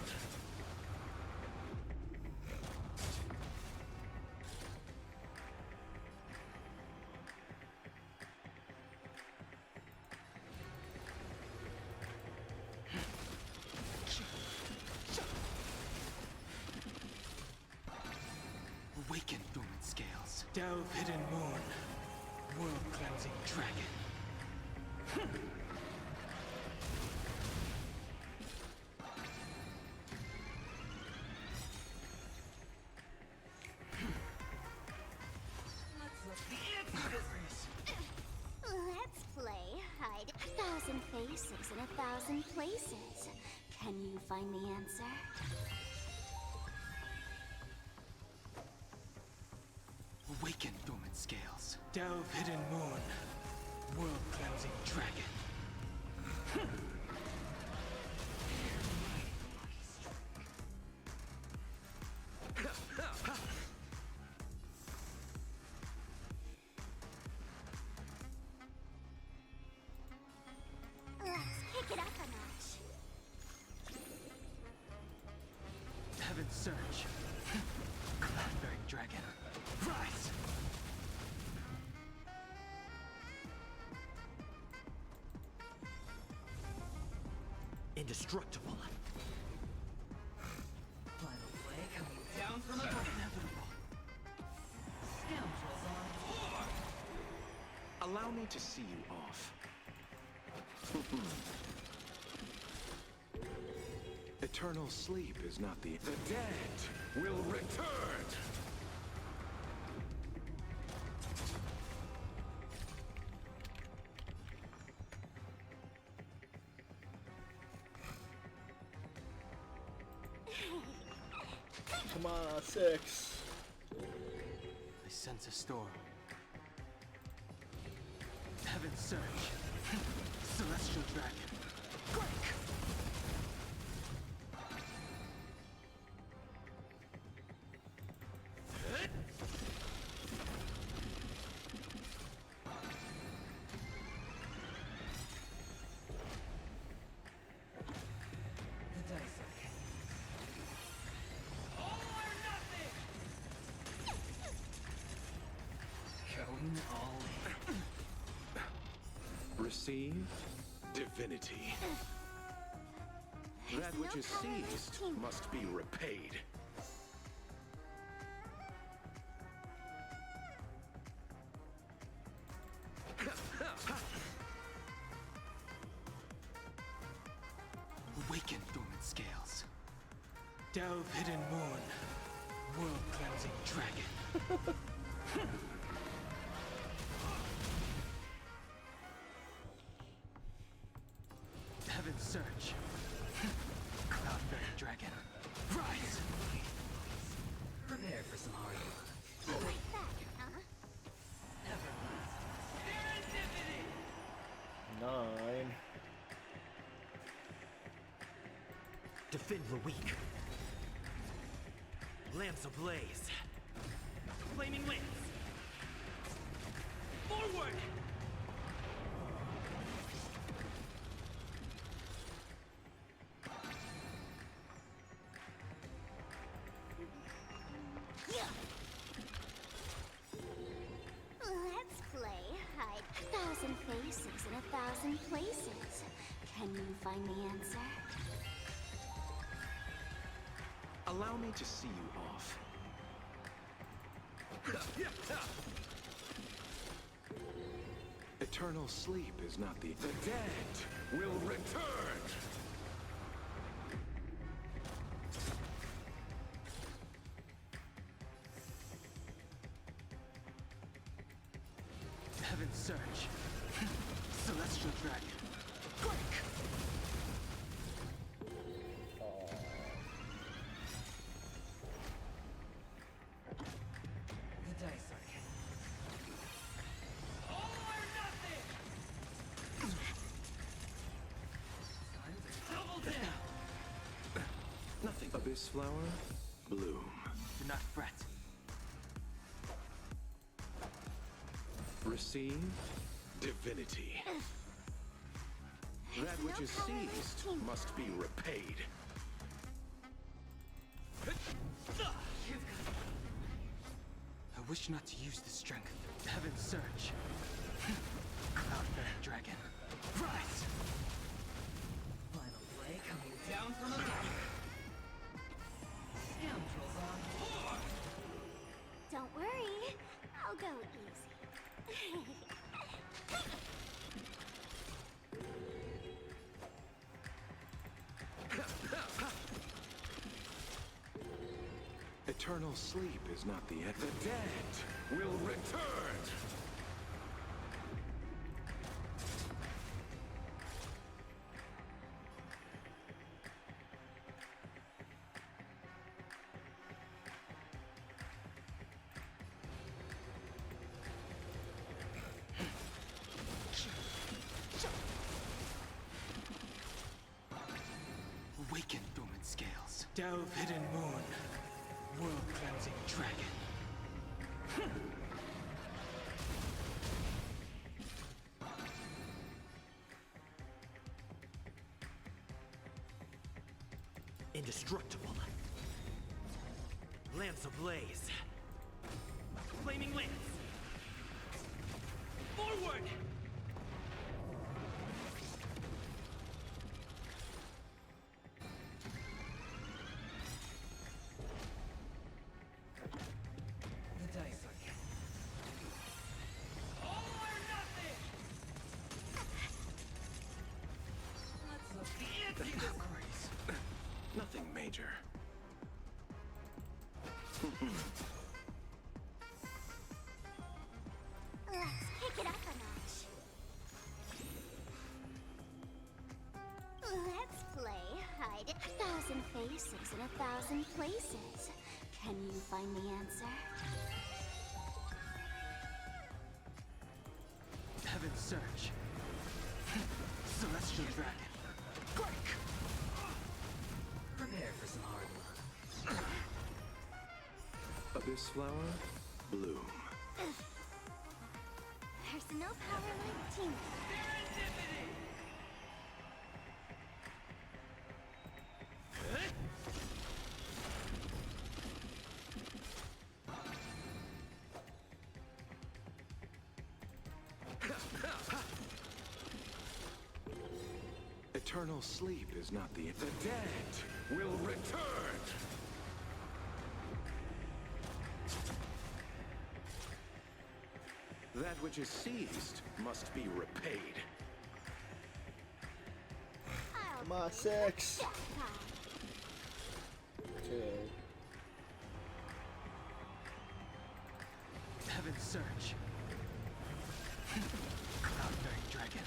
Awaken, dormant scales. Delve, hidden moon. World-cleansing dragon. Let's play hide 1,000 faces in 1,000 places. Can you find the answer? Awaken, dormant scales. Delve, hidden moon. World-cleansing dragon. Let's kick it up a notch. Heaven's surge. Cloud-bearing dragon. Rise! Indestructible. Final play coming down from above. Inevitable. Scoundrels on tour! Allow me to see you off. Eternal sleep is not the... The dead will return! Come on, 6. I sense a storm. Heaven's surge. Celestial dragon. Quake! The dice are all or nothing! Going all in. Receive divinity. That which is seized must be repaid. Awaken, dormant scales. Delve, hidden moon. World-cleansing dragon. Heaven's surge. Cloud-bearing dragon. Rise! Prepare for some hard work. Like that, huh? Everlasting. 9. Defend the weak. Lance ablaze. Flaming lance. Forward! Let's play hide 1,000 faces faces in 1,000 places. Can you find the answer? Allow me to see you off. Eternal sleep is not the dead will return! Heaven's Surge. Celestial Dragon. Break! The dice are all or nothing! Time to double down! Nothing. Abyss flower, bloom. Do not fret. Receive divinity. That which is seized must be repaid. I wish not to use the strength. Heaven's Surge. Cloud-bearing Dragon. Rise! Final play coming down from above. Scoundrels on board! Don't worry, I'll go easy. Eternal sleep is not the end. The dead will return! Awaken, dormant scales. Delve, hidden moon. World-cleansing dragon. Indestructible. Lance ablaze. Flaming lance. Forward! The dice are all or nothing! Let's up the ante this grace. Nothing major. Let's kick it up a notch. Let's play hide 1,000 faces in 1,000 places. Can you find the answer? Heaven's Surge. Celestial Dragon. Break! Prepare for some hard luck. Abyss flower, bloom. There's no power like teamwork. Eternal sleep is not the end. The dead will return! That which is seized must be repaid. Come on, 6. 2. Heaven's Surge. Cloud-bearing Dragon.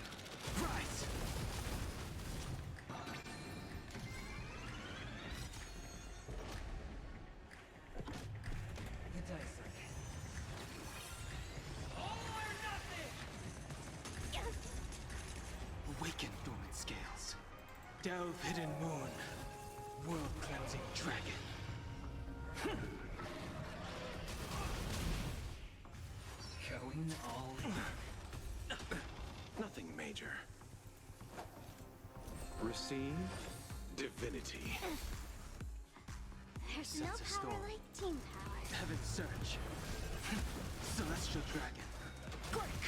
Rise! The dice are all or nothing! Awaken, dormant scales. Delve, hidden moon. World-cleansing dragon. Going all in. Nothing major. Receive divinity. There's no Sense of power storm. like team power. Heaven's Surge. Celestial Dragon. Break!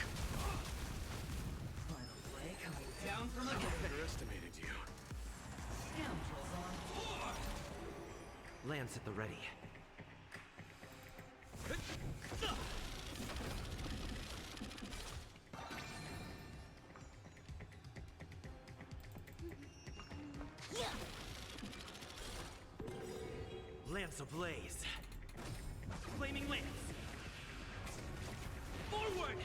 from I above. underestimated you. Scoundrels on tour! Lance at the ready. Lance ablaze. Flaming lance. Forward!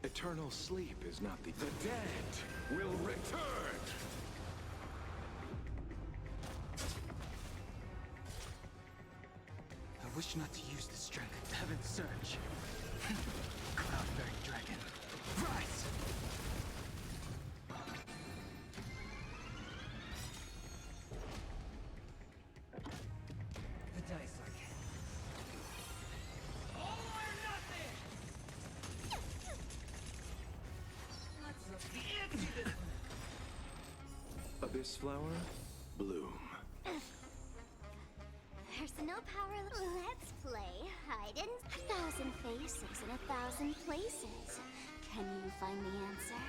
Eternal sleep is not the dead will return. I wish not to use the strength. Heaven's surge. Cloud-bearing dragon. Rise! The dice are cast. All or nothing! Let's up the ante this one. Abyss flower, bloom. There's no power. Let's play hide and 1,000 faces in 1,000 places. Can you find the answer?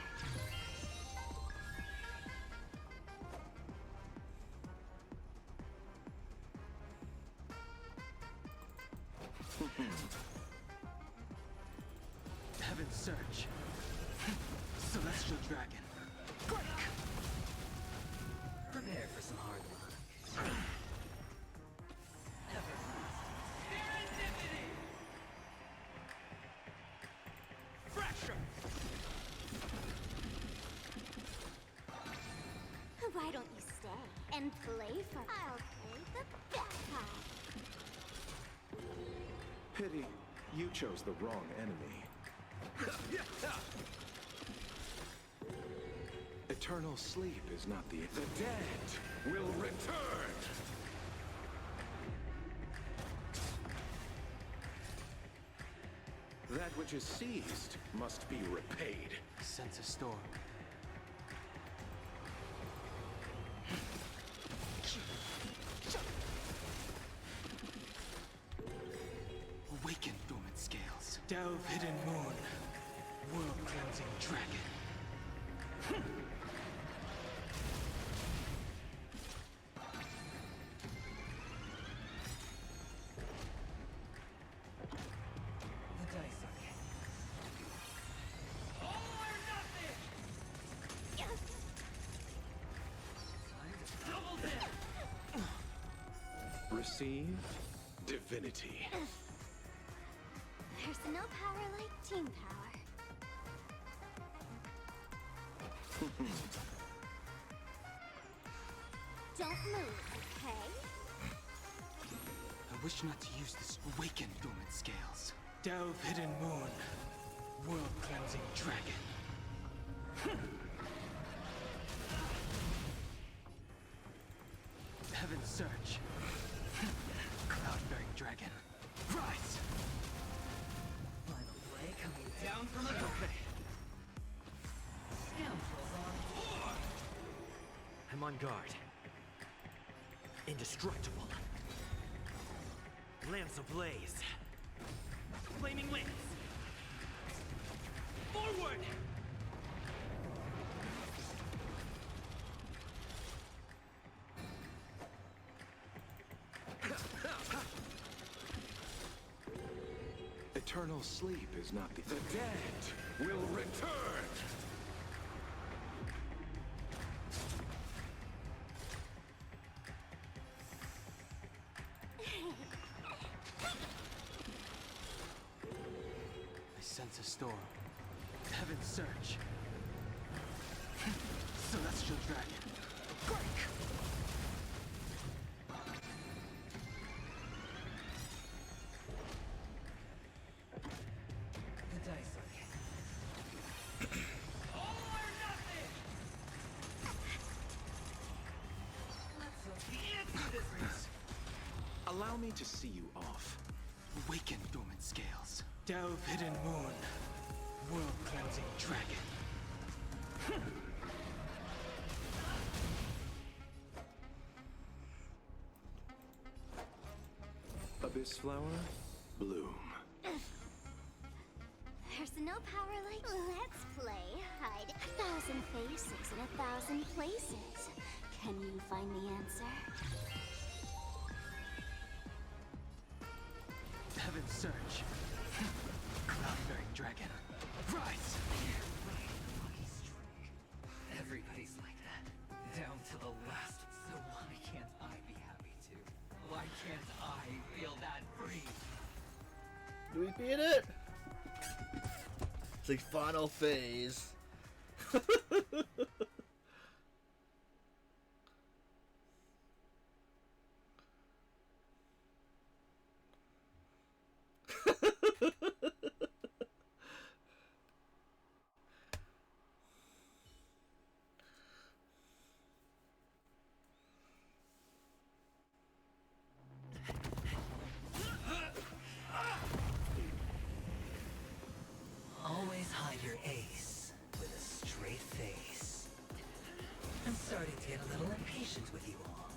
Heaven's surge. Celestial dragon. Break! Prepare for some hard luck. Serendipity! Fracture! Why don't you stay and play for? I'll play the bad part. Pity, you chose the wrong enemy. Eternal sleep is not the dead will return. That which is seized must be repaid. Sense a storm. Awaken dormant scales. Delve hidden moon. World cleansing dragon. The dice are cast. All or nothing! Time to double down! Receive divinity. There's no power like team power. Don't move, okay? I wish not to use this. Awaken dormant scales. Delve hidden moon. World cleansing dragon. Heaven's surge. Cloud-bearing dragon. Rise! Final play coming down from above. Scoundrels on tour! I'm on guard. Indestructible. Lance ablaze. Flaming lance. Forward! Eternal sleep is not the dead will return. I sense a storm. Heaven's surge. Celestial dragon. Break! The dice are cast. All or nothing! Let's up the ante this one. Allow me to see you off. Awaken dormant scales. Delve hidden moon. World cleansing dragon. this flower bloom. There's no power like. Let's play hide. 1,000 faces in 1,000 places. Can you find the answer? Heaven's Surge. Cloud-bearing dragon. Rise! Everybody's like that, down to the last. So why can't I be happy too? Why can't I feel that free? Do we beat it? It's like final phase. Always hide your ace with a straight face. I'm starting to get a little impatient with you all.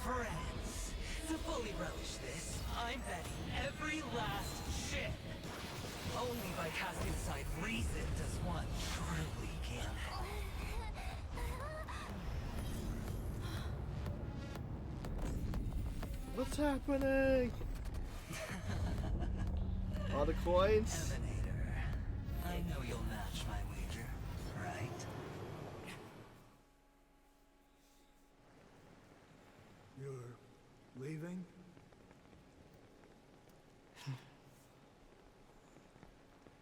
Friends, to fully relish this, I'm betting every last chip. Only by casting aside reason does one truly gamble. What's happening? All the coins? Emanator, I know you'll match my wager, right? You're leaving?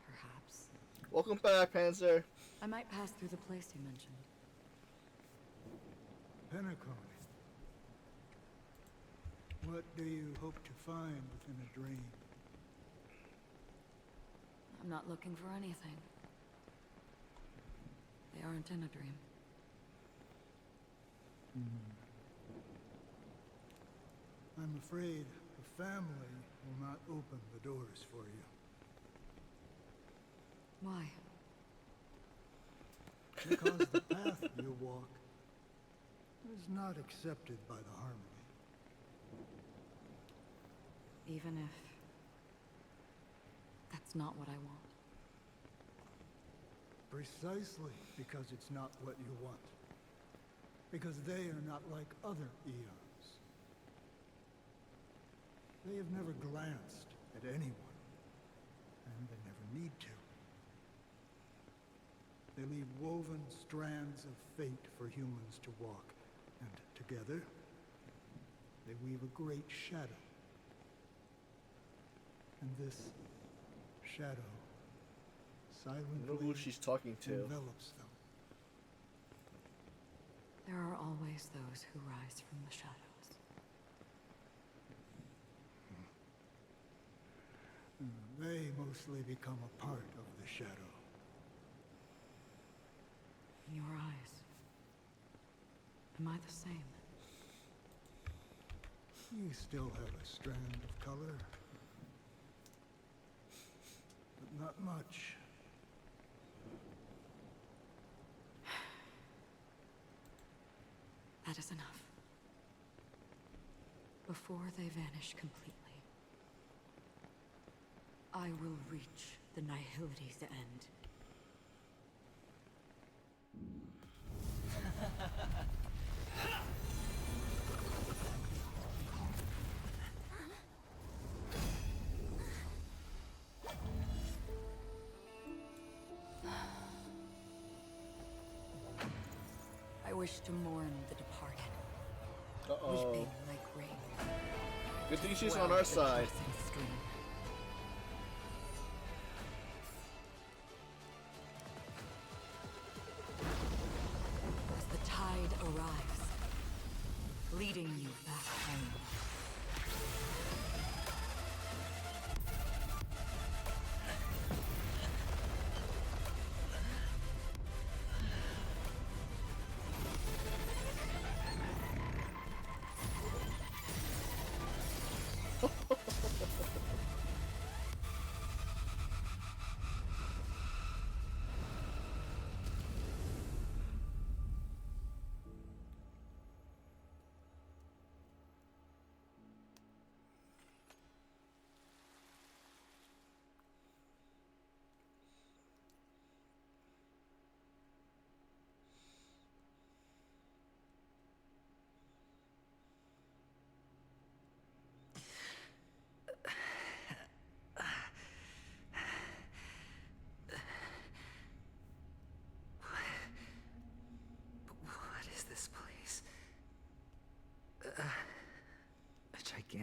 Perhaps. Welcome back, Panzer. I might pass through the place you mentioned. Penacony. What do you hope to find within a dream? I'm not looking for anything. They aren't in a dream. I'm afraid the family will not open the doors for you. Why? Because the path you walk is not accepted by the Harmony. Even if that's not what I want. Precisely because it's not what you want. Because they are not like other eons. They have never glanced at anyone, and they never need to. They leave woven strands of fate for humans to walk, and together, they weave a great shadow. And this shadow I don't know silently who she's talking to. envelops them. There are always those who rise from the shadows. They mostly become a part of the shadow. In your eyes, am I the same? You still have a strand of color, but not much. That is enough. Before they vanish completely, I will reach the Nihility's end. I wish to mourn the departed. Uh-oh. Weeping like rain. Good thing she's Swell on our the side. coursing stream. As the tide arrives, leading you back home.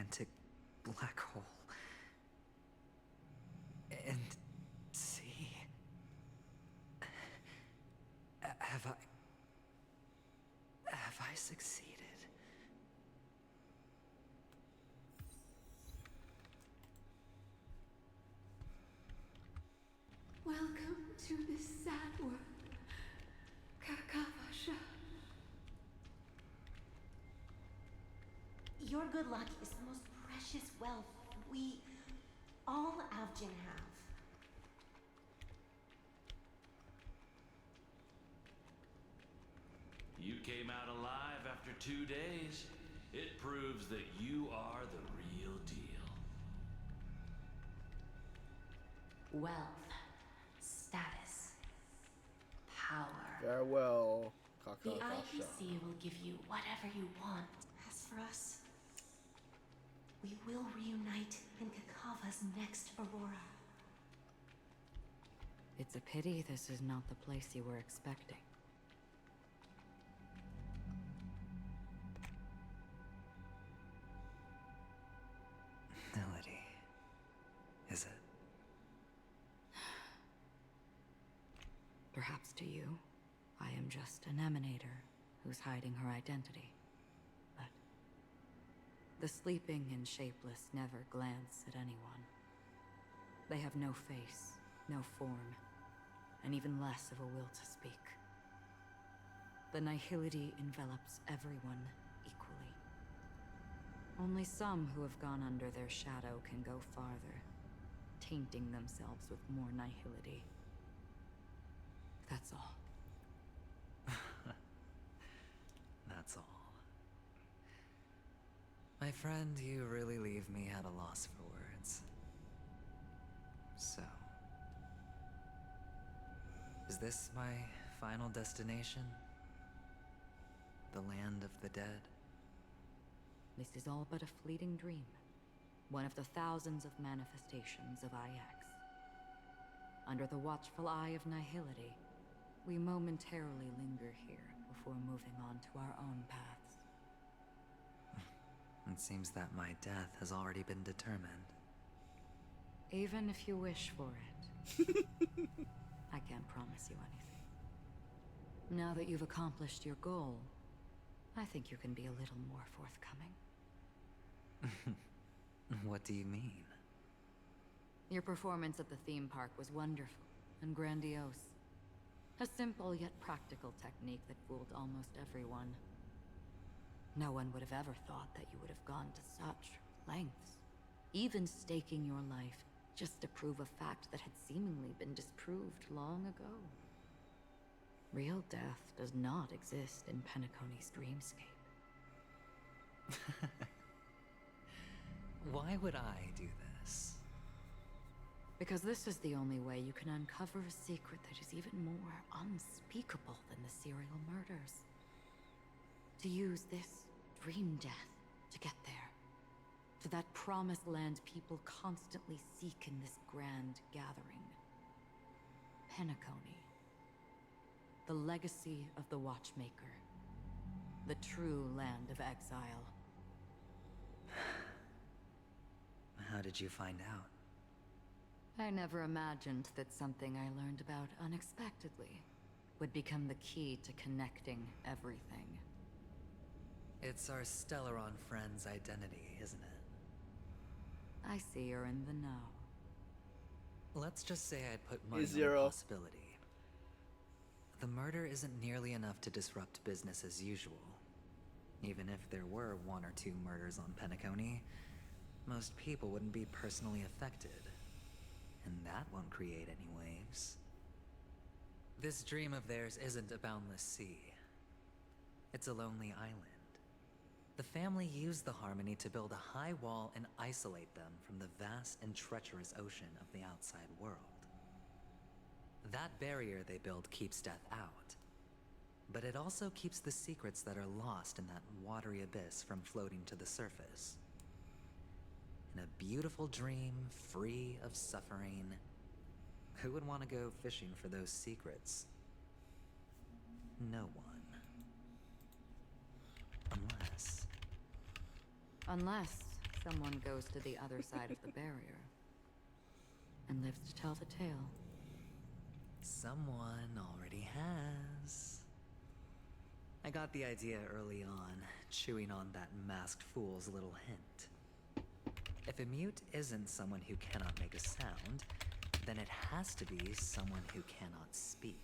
gigantic black hole. And see... Have I succeeded? Welcome to this sad world, Kakavasha. Your good luck is the most precious wealth we, all Avjin, have. You came out alive after 2 days. It proves that you are the real deal. Wealth, status, power. Farewell, The Kakavasha. IPC will give you whatever you want. As for us, we will reunite in Kakava's next Aurora. It's a pity this is not the place you were expecting. Melody. Is it? Perhaps to you, I am just an emanator who's hiding her identity. But the sleeping and shapeless never glance at anyone. They have no face, no form, and even less of a will to speak. The nihility envelops everyone equally. Only some who have gone under their shadow can go farther, tainting themselves with more nihility. That's all. That's all. My friend, you really leave me at a loss for words. So... is this my final destination? The land of the dead? This is all but a fleeting dream. One of the thousands of manifestations of IX. Under the watchful eye of nihility, we momentarily linger here before moving on to our own paths. It seems that my death has already been determined. Even if you wish for it, I can't promise you anything. Now that you've accomplished your goal, I think you can be a little more forthcoming. What do you mean? Your performance at the theme park was wonderful and grandiose. A simple yet practical technique that fooled almost everyone. No one would have ever thought that you would have gone to such lengths, even staking your life just to prove a fact that had seemingly been disproved long ago. Real death does not exist in Penacony's dreamscape. Why would I do this? Because this is the only way you can uncover a secret that is even more unspeakable than the serial murders. To use this dream death to get there. To that promised land people constantly seek in this grand gathering. Penacony. The legacy of the Watchmaker. The true land of exile. How did you find out? I never imagined that something I learned about unexpectedly would become the key to connecting everything. It's our Stellaron friend's identity, isn't it? I see you're in the know. Let's just say I'd put money on the possibility. The murder isn't nearly enough to disrupt business as usual. Even if there were 1 or 2 murders on Penacony, most people wouldn't be personally affected. And that won't create any waves. This dream of theirs isn't a boundless sea. It's a lonely island. The family used the Harmony to build a high wall and isolate them from the vast and treacherous ocean of the outside world. That barrier they build keeps death out. But it also keeps the secrets that are lost in that watery abyss from floating to the surface. In a beautiful dream, free of suffering, who would want to go fishing for those secrets? No one. Unless someone goes to the other side of the barrier and lives to tell the tale. Someone already has. I got the idea early on, chewing on that masked fool's little hint. If a mute isn't someone who cannot make a sound, then it has to be someone who cannot speak.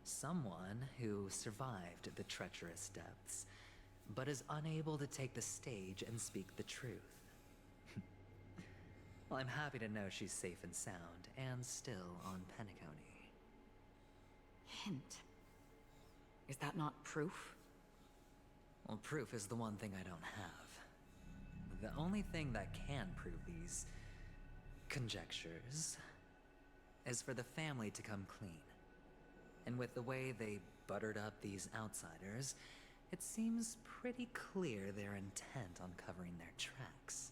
Someone who survived the treacherous depths, but is unable to take the stage and speak the truth. Well, I'm happy to know she's safe and sound, and still on Penacony. Hint? Is that not proof? Well, proof is the one thing I don't have. The only thing that can prove these conjectures is for the family to come clean. And with the way they buttered up these outsiders, it seems pretty clear their intent on covering their tracks.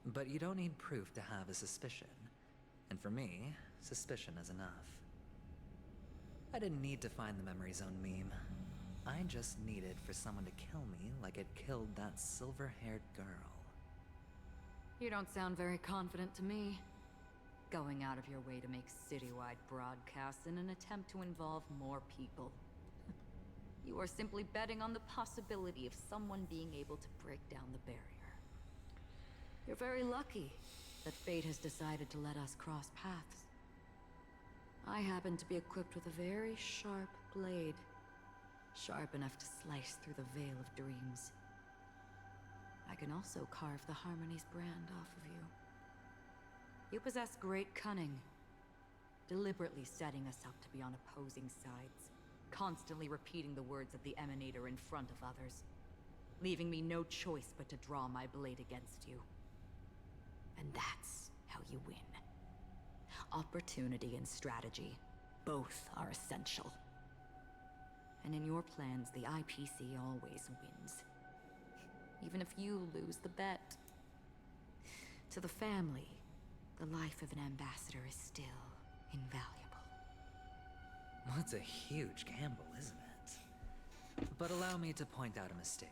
But you don't need proof to have a suspicion. And for me, suspicion is enough. I didn't need to find the memory zone meme. I just needed for someone to kill me like it killed that silver-haired girl. You don't sound very confident to me. Going out of your way to make citywide broadcasts in an attempt to involve more people. You are simply betting on the possibility of someone being able to break down the barrier. You're very lucky that fate has decided to let us cross paths. I happen to be equipped with a very sharp blade. Sharp enough to slice through the veil of dreams. I can also carve the Harmony's brand off of you. You possess great cunning, deliberately setting us up to be on opposing sides, constantly repeating the words of the Emanator in front of others, leaving me no choice but to draw my blade against you. And that's how you win. Opportunity and strategy, both are essential. And in your plans, the IPC always wins. Even if you lose the bet. To the family, the life of an ambassador is still invaluable. Well, it's a huge gamble, isn't it? But allow me to point out a mistake.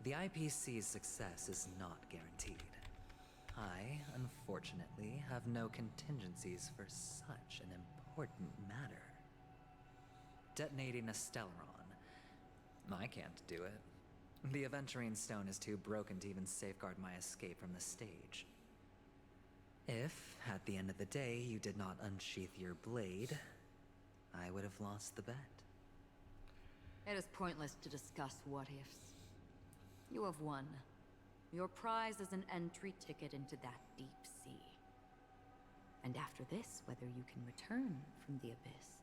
The IPC's success is not guaranteed. I, unfortunately, have no contingencies for such an important matter. Detonating a Stellaron. I can't do it. The Aventurine Stone is too broken to even safeguard my escape from the stage. If, at the end of the day, you did not unsheath your blade, I would have lost the bet. It is pointless to discuss what-ifs. You have won. Your prize is an entry ticket into that deep sea. And after this, whether you can return from the abyss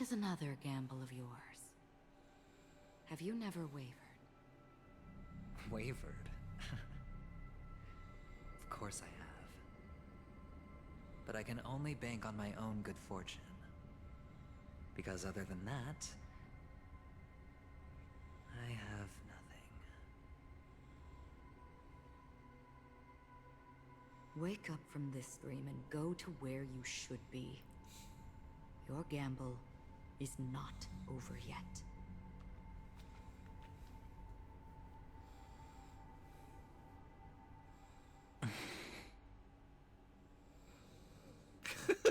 is another gamble of yours. Have you never wavered? Wavered? Of course I have. But I can only bank on my own good fortune. Because other than that, I have nothing. Wake up from this dream and go to where you should be. Your gamble is not over yet.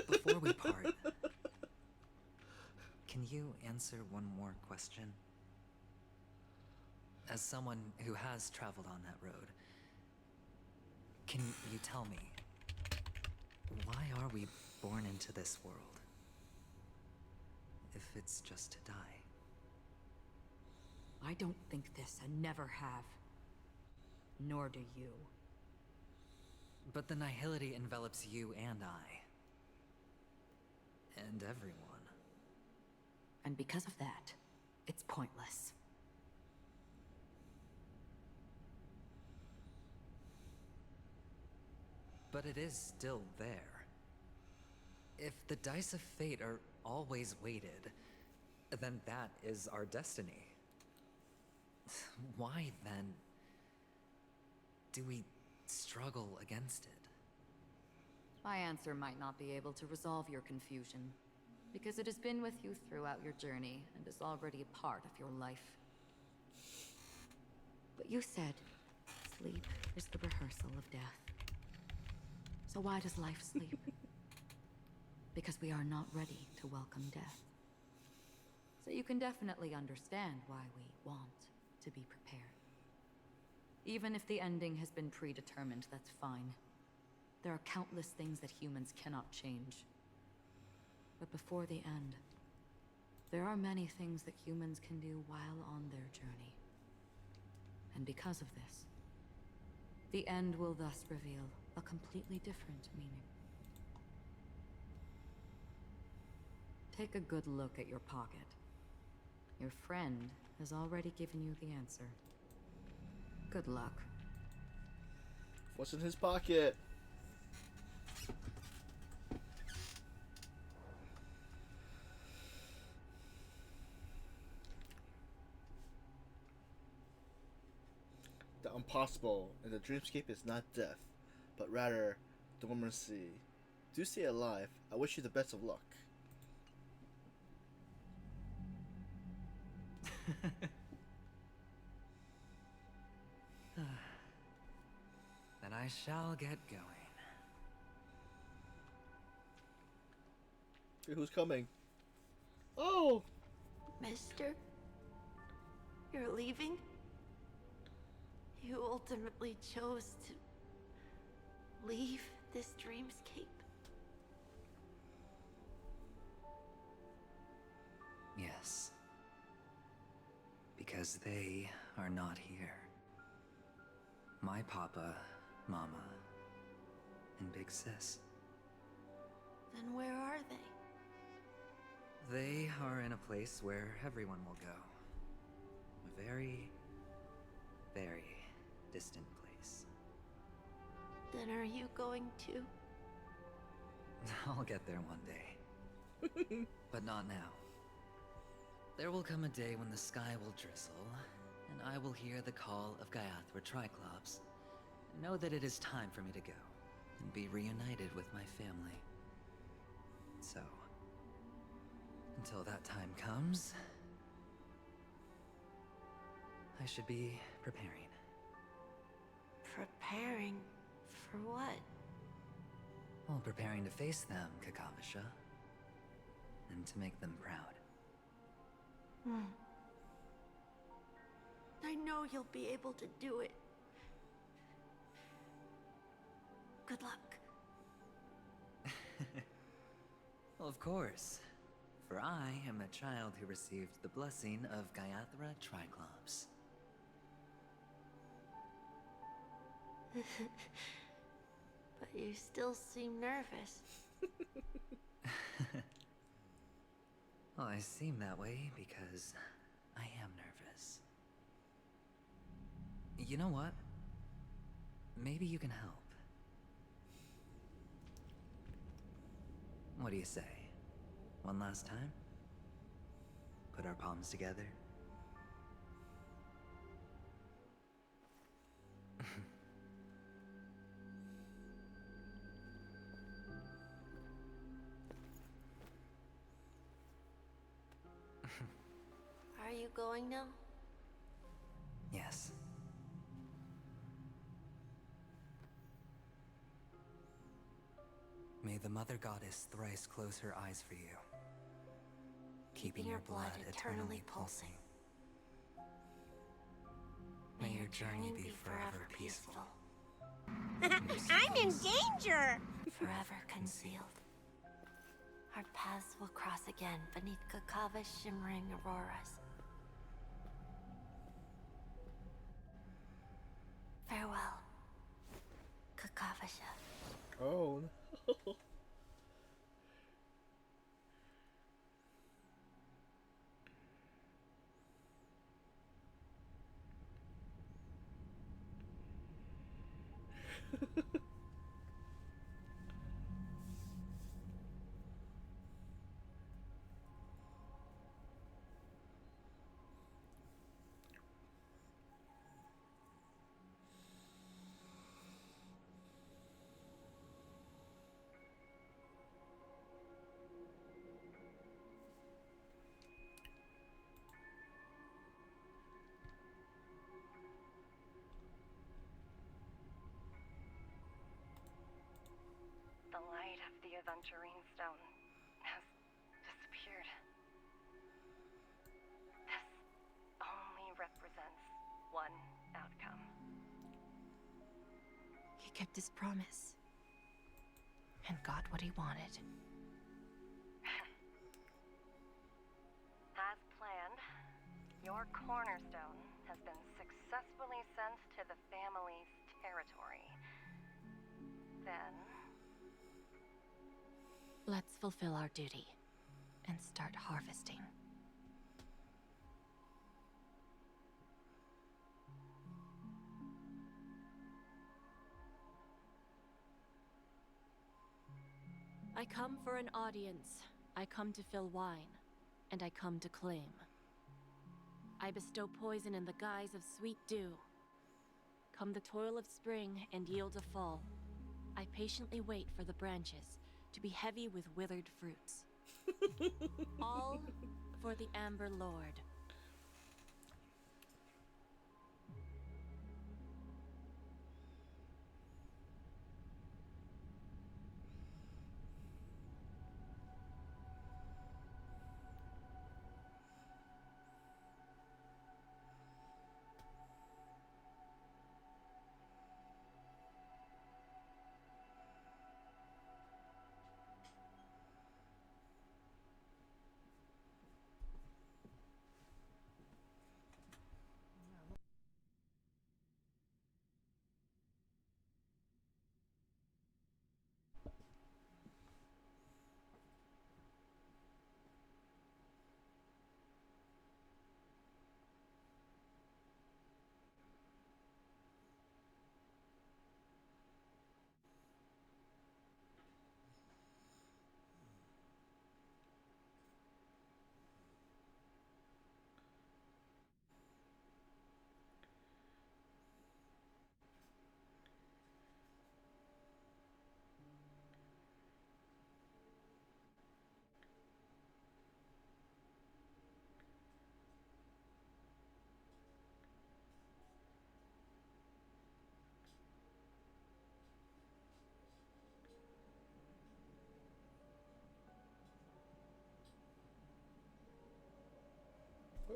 Before we part, can you answer one more question? As someone who has traveled on that road, can you tell me, why are we born into this world? If it's just to die. I don't think this and never have. Nor do you. But the nihility envelops you and I. And everyone. And because of that, it's pointless. But it is still there. If the dice of fate are always weighted, then that is our destiny. Why, then, do we struggle against it? My answer might not be able to resolve your confusion, because it has been with you throughout your journey and is already a part of your life. But you said sleep is the rehearsal of death. So why does life sleep? Because we are not ready to welcome death. So you can definitely understand why we want to be prepared. Even if the ending has been predetermined, that's fine. There are countless things that humans cannot change. But before the end, there are many things that humans can do while on their journey. And because of this, the end will thus reveal a completely different meaning. Take a good look at your pocket. Your friend has already given you the answer. Good luck. What's in his pocket? The impossible in the dreamscape is not death, but rather dormancy. Do stay alive. I wish you the best of luck. Then I shall get going. Hey, who's coming? Oh! Mister? You're leaving? You ultimately chose to leave this dreamscape? Yes. Because they are not here. My papa, mama, and big sis. Then where are they? They are in a place where everyone will go. A very, very distant place. Then are you going to? I'll get there one day. But not now. There will come a day when the sky will drizzle, and I will hear the call of Gaiathra Triclops, and know that it is time for me to go, and be reunited with my family. So, until that time comes, I should be preparing. Preparing for what? Well, preparing to face them, Kakavasha, and to make them proud. I know you'll be able to do it. Good luck. Well, of course. For I am the child who received the blessing of Gaiathra Triclops. But you still seem nervous. Well, I seem that way because I am nervous. You know what? Maybe you can help. What do you say? One last time? Put our palms together? Are you going now? Yes. May the Mother Goddess thrice close her eyes for you, keeping your blood eternally pulsing. May your journey be forever peaceful. I'm in danger! Forever concealed. Our paths will cross again beneath Kakava's shimmering auroras. Farewell, Kakavasha. Oh no. aventurine stone has disappeared. This only represents one outcome. He kept his promise. And got what he wanted. As planned, your cornerstone has been successfully sent to the family's territory. Then... let's fulfill our duty and start harvesting. I come for an audience. I come to fill wine, and I come to claim. I bestow poison in the guise of sweet dew. Come the toil of spring and yield a fall. I patiently wait for the branches to be heavy with withered fruits. All for the Amber Lord.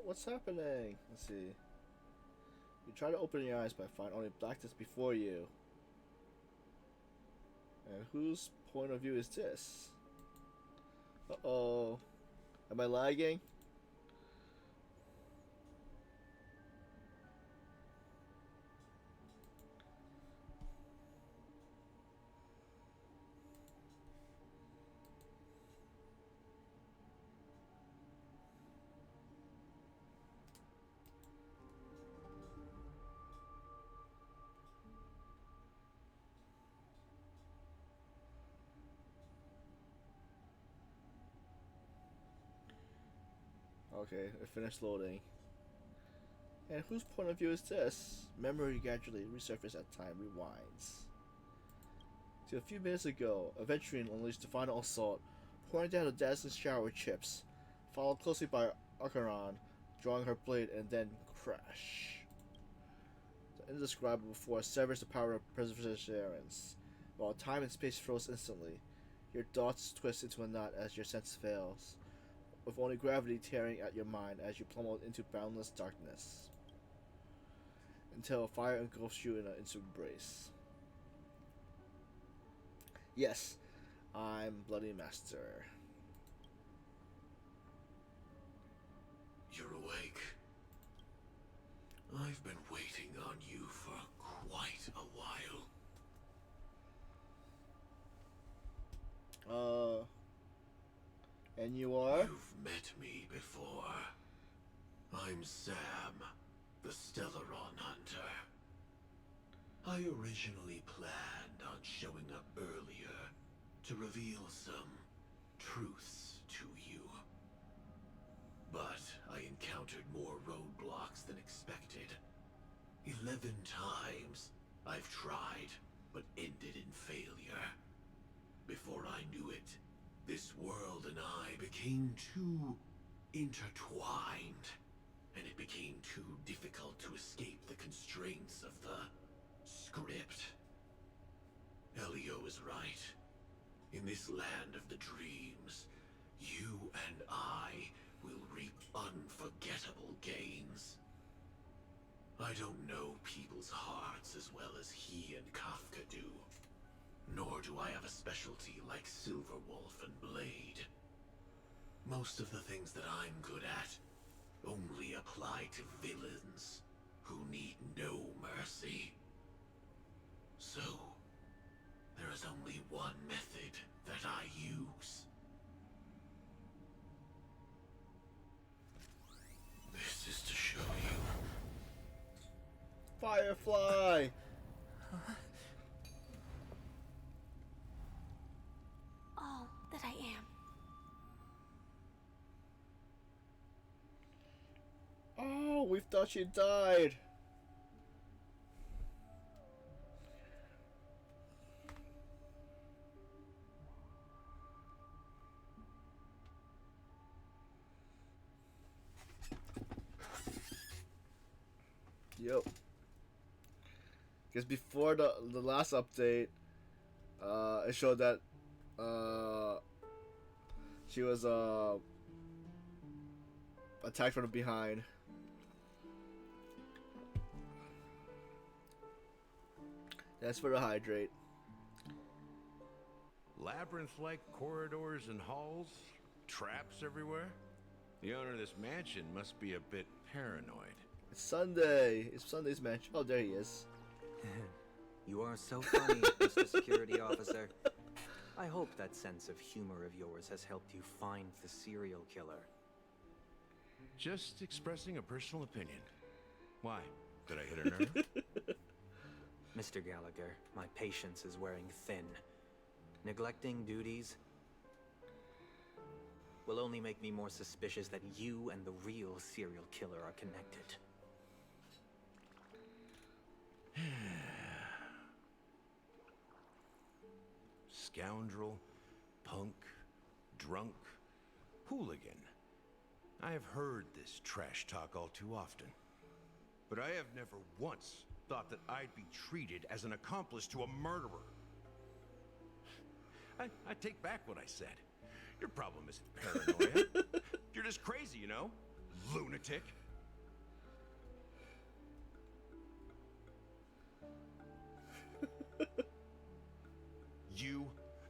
What's happening? Let's see. You try to open your eyes, but find only blackness before you. And whose point of view is this? Uh-oh. Am I lagging? Okay, it finished loading. And whose point of view is this? Memory gradually resurfaces as time rewinds. To a few minutes ago, Aventurine unleashed the final assault, pouring down a dazzling shower with chips, followed closely by Acheron, drawing her blade, and then crash. The indescribable force severs the power of perseverance, while time and space froze instantly. Your thoughts twist into a knot as your sense fails, with only gravity tearing at your mind as you plummet into boundless darkness, until fire engulfs you in an instant embrace. Yes, I'm Bloody Master. You're awake. I've been waiting on you for quite a while. And you are? You've met me before. I'm Sam, the Stellaron Hunter. I originally planned on showing up earlier to reveal some truths to you. But I encountered more roadblocks than expected. 11 times I've tried, but ended in failure. Before I knew it, this world and I became too intertwined, and it became too difficult to escape the constraints of the script. Elio is right. In this land of the dreams, you and I will reap unforgettable gains. I don't know people's hearts as well as he and Kafka do. Nor do I have a specialty like Silverwolf and Blade. Most of the things that I'm good at only apply to villains who need no mercy. So, there is only one method that I use. This is to show you. Firefly! All that I am. Oh, we thought she died. Yep. Because before the last update, it showed that she was attacked from behind. That's for the hydrate. Labyrinth-like corridors and halls, traps everywhere. The owner of this mansion must be a bit paranoid. It's Sunday. It's Sunday's match. Oh, there he is. You are so funny, Mr. Security Officer. I hope that sense of humor of yours has helped you find the serial killer. Just expressing a personal opinion. Why? Did I hit a nerve? Mr. Gallagher, my patience is wearing thin. Neglecting duties will only make me more suspicious that you and the real serial killer are connected. Scoundrel, punk, drunk, hooligan. I have heard this trash talk all too often. But I have never once thought that I'd be treated as an accomplice to a murderer. I take back what I said. Your problem isn't paranoia. You're just crazy, you know? Lunatic. You,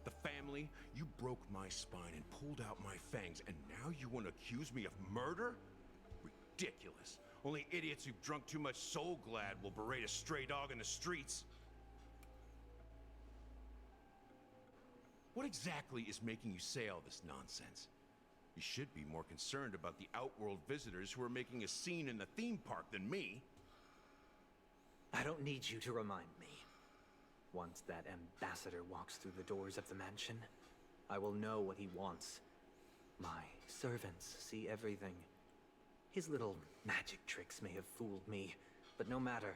the family, you broke my spine and pulled out my fangs, and now you want to accuse me of murder? Ridiculous. Only idiots who've drunk too much Soul Glad will berate a stray dog in the streets. What exactly is making you say all this nonsense? You should be more concerned about the Outworld visitors who are making a scene in the theme park than me. I don't need you to remind me. Once that ambassador walks through the doors of the mansion, I will know what he wants. My servants see everything. His little magic tricks may have fooled me, but no matter.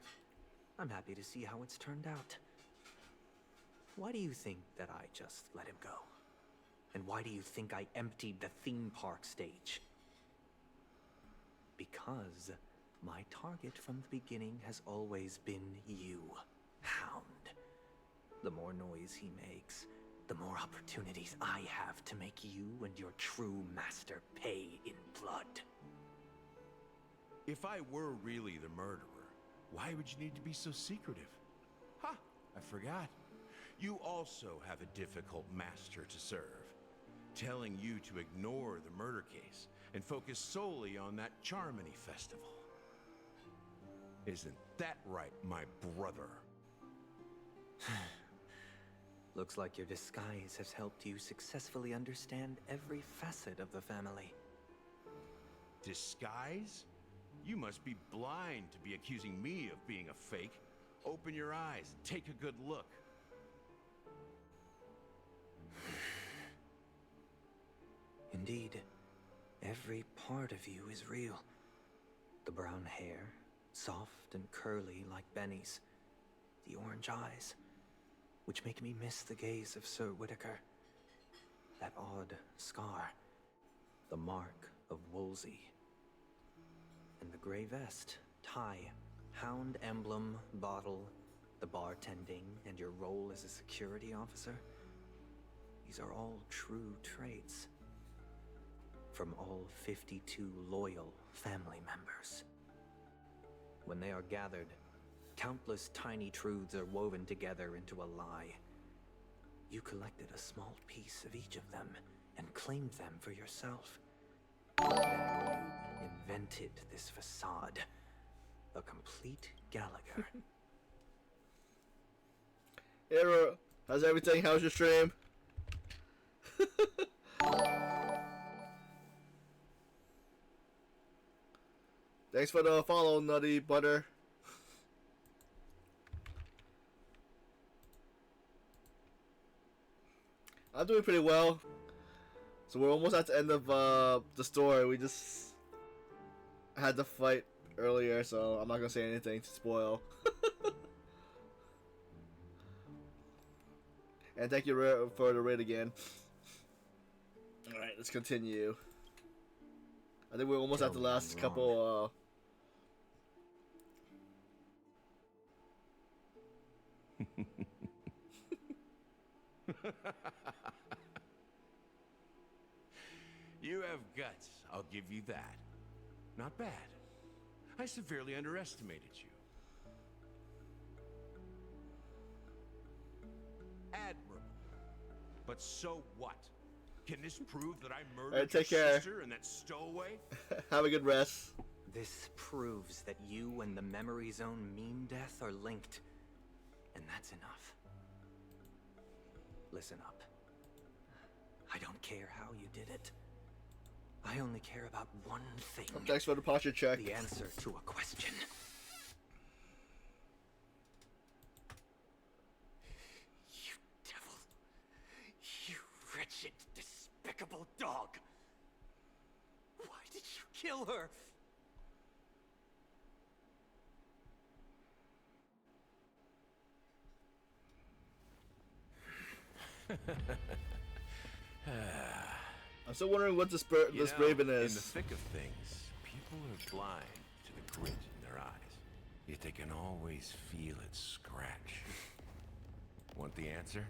I'm happy to see how it's turned out. Why do you think that I just let him go? And why do you think I emptied the theme park stage? Because my target from the beginning has always been you, Hound. The more noise he makes, the more opportunities I have to make you and your true master pay in blood. If I were really the murderer, why would you need to be so secretive? Ha! I forgot. You also have a difficult master to serve, telling you to ignore the murder case and focus solely on that Charmony festival. Isn't that right, my brother? Looks like your disguise has helped you successfully understand every facet of the family. Disguise? You must be blind to be accusing me of being a fake. Open your eyes and take a good look. Indeed, every part of you is real. The brown hair, soft and curly like Benny's. The orange eyes, which make me miss the gaze of Sir Whitaker. That odd scar, the mark of Wolsey. And the gray vest, tie, hound emblem, bottle, the bartending, and your role as a security officer. These are all true traits. From all 52 loyal family members. When they are gathered, countless tiny truths are woven together into a lie. You collected a small piece of each of them and claimed them for yourself. Then you invented this facade. A complete Gallagher. Hey, Ro, how's everything? How's your stream? Thanks for the follow, Nutty Butter. I'm doing pretty well. So we're almost at the end of the story. We just had the fight earlier, so I'm not gonna say anything to spoil. And thank you for the raid again. Alright, let's continue. I think we're almost at the last couple You have guts, I'll give you that. Not bad. I severely underestimated you. Admirable. But so what? Can this prove that I murdered take your care. sister and that stowaway? Have a good rest. This proves that you and the Memory Zone meme death are linked. And that's enough. Listen up. I don't care how you did it. I only care about one thing. Thanks for the posture check. The answer to a question. You devil. You wretched, despicable dog. Why did you kill her? I'm still wondering what this Raven is. In the thick of things, people are blind to the grit in their eyes. Yet they can always feel it scratch. Want the answer?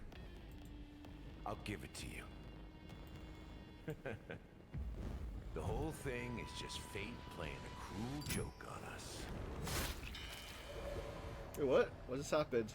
I'll give it to you. The whole thing is just fate playing a cruel joke on us. Wait, what? What just happened?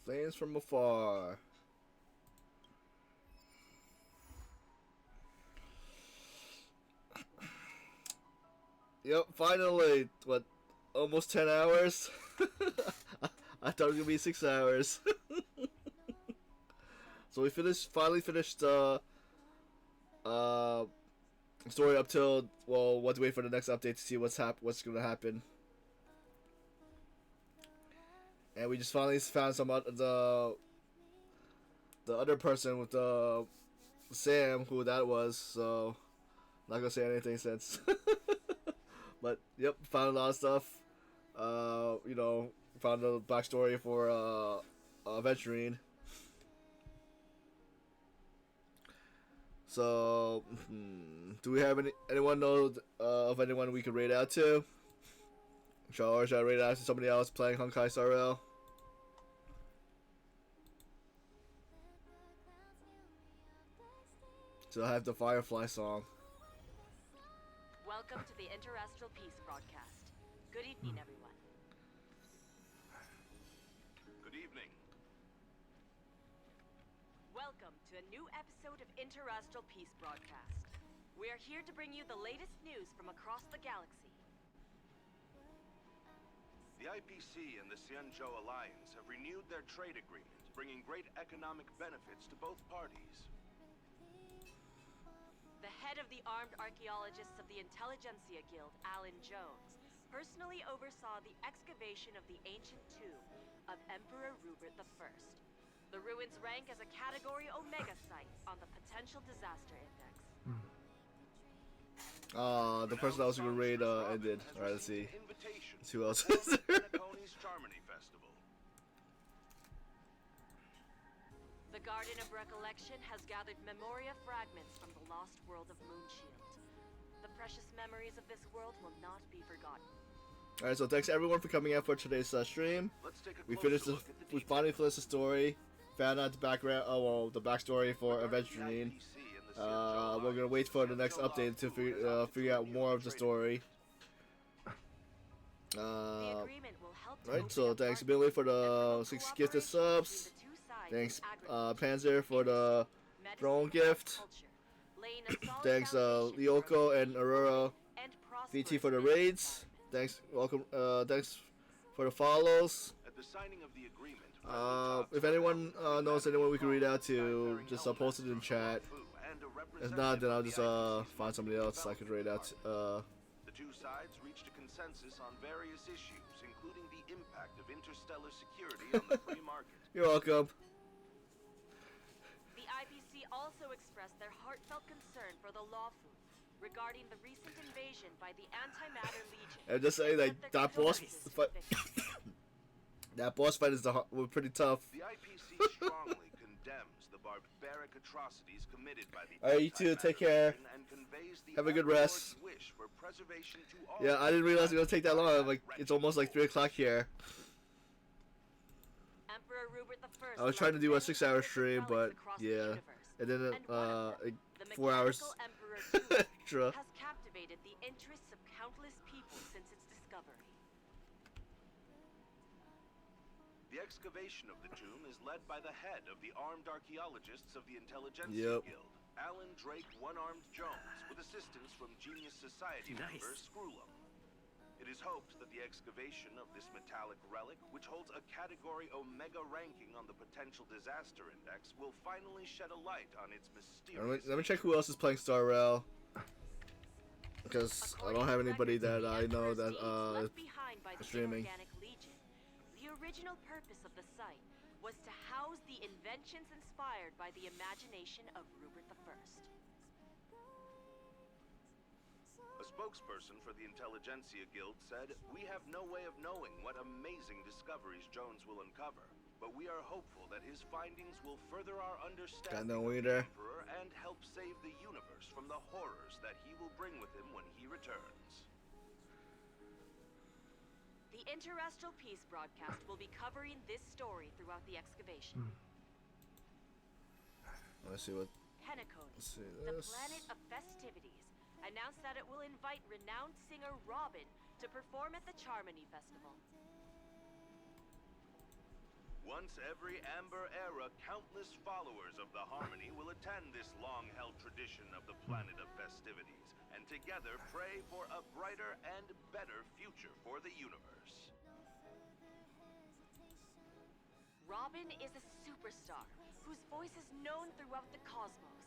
Flames from afar. Yep, finally. What? Almost 10 hours? I thought it was gonna be 6 hours. So we finally finished the story up till, well, we'll have to wait for the next update to see what's gonna happen. And we just finally found the other person with Sam, who that was, so not gonna say anything since. But yep, found a lot of stuff. You know, found the backstory for Aventurine. So, do we have anyone know of anyone we could raid out to? Or should I raid out to somebody else playing Honkai Star Rail? So I have the Firefly song. Welcome to the Interastral Peace broadcast. Good evening, everyone. Good evening. Welcome to a new episode of Interastral Peace broadcast. We are here to bring you the latest news from across the galaxy. The IPC and the Xianzhou Alliance have renewed their trade agreement, bringing great economic benefits to both parties. The head of the Armed Archaeologists of the Intelligentsia Guild, Alan Jones, personally oversaw the excavation of the ancient tomb of Emperor Rupert I. The ruins rank as a Category Omega site on the Potential Disaster Index. The person that was gonna raid ended. Alright, let's see. Let's see who else is there. The Garden of Recollection has gathered Memoria fragments from the lost world of Moonshield. The precious memories of this world will not be forgotten. Alright, so thanks everyone for coming out for today's stream. We finally finished the story. Found out the background, the backstory for Aventurine. We're gonna wait for the next update to figure out more of the story. Right, so thanks Billy for the 6 gifted subs. Thanks Panzer for the drone gift. Thanks Lyoko and Aurora VT for the raids. Thanks, welcome. Thanks for the follows. If anyone knows anyone we can read out to, just post it in chat. If not, then I'll just find somebody else I could read out. The two sides reached a consensus on various issues, including the impact of interstellar security on the free market. You're welcome. The IPC also expressed their heartfelt concern for the Lawfu regarding the recent invasion by the Antimatter Legion. And just say like that boss fight. That boss fight is was pretty tough. The IPC strongly condemns the barbaric atrocities committed by the Alright, you two, take care. Have a good rest. Yeah, I didn't realize it was gonna take that long. Like it's almost like 3 o'clock here. Emperor Rupert I I was trying to do a 6-hour stream, but yeah, and then 4 hours extra. Has captivated the interests of countless people since its discovery. The excavation of the tomb is led by the head of the Armed Archaeologists of the Intelligentsia Guild, Alan Drake One-Armed Jones, with assistance from Genius Society member Screwlum. It is hoped that the excavation of this metallic relic, which holds a Category Omega ranking on the Potential Disaster Index, will finally shed a light on its mysterious... Let me check who else is playing Star Rail. Because I don't have anybody that I know that is streaming. The original purpose of the site was to house the inventions inspired by the imagination of Rupert I. A spokesperson for the Intelligentsia Guild said, "We have no way of knowing what amazing discoveries Jones will uncover, but we are hopeful that his findings will further our understanding of the Emperor and help save the universe from the horrors that he will bring with him when he returns." The Interestral Peace broadcast will be covering this story throughout the excavation. Let's see what. Penacony, the planet of festivities, announced that it will invite renowned singer Robin to perform at the Charmony Festival. Once every Amber Era, countless followers of the Harmony will attend this long-held tradition of the planet of festivities, and together pray for a brighter and better future for the universe. Robin is a superstar whose voice is known throughout the cosmos.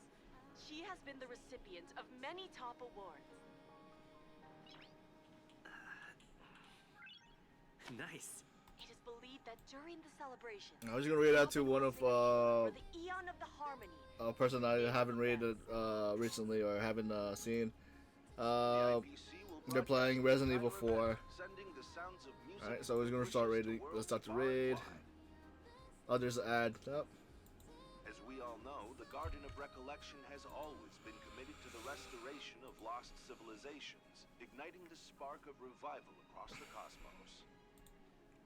She has been the recipient of many top awards. Nice. It is believed that during the celebration, I was gonna read out to one of the Eon of the Harmony, a person I haven't rated recently or haven't seen. They're playing Resident Evil 4. Alright, so we're gonna start raiding. Let's start the raid. Others add up. As we all know, the Garden of Recollection has always been committed to the restoration of lost civilizations, igniting the spark of revival across the cosmos.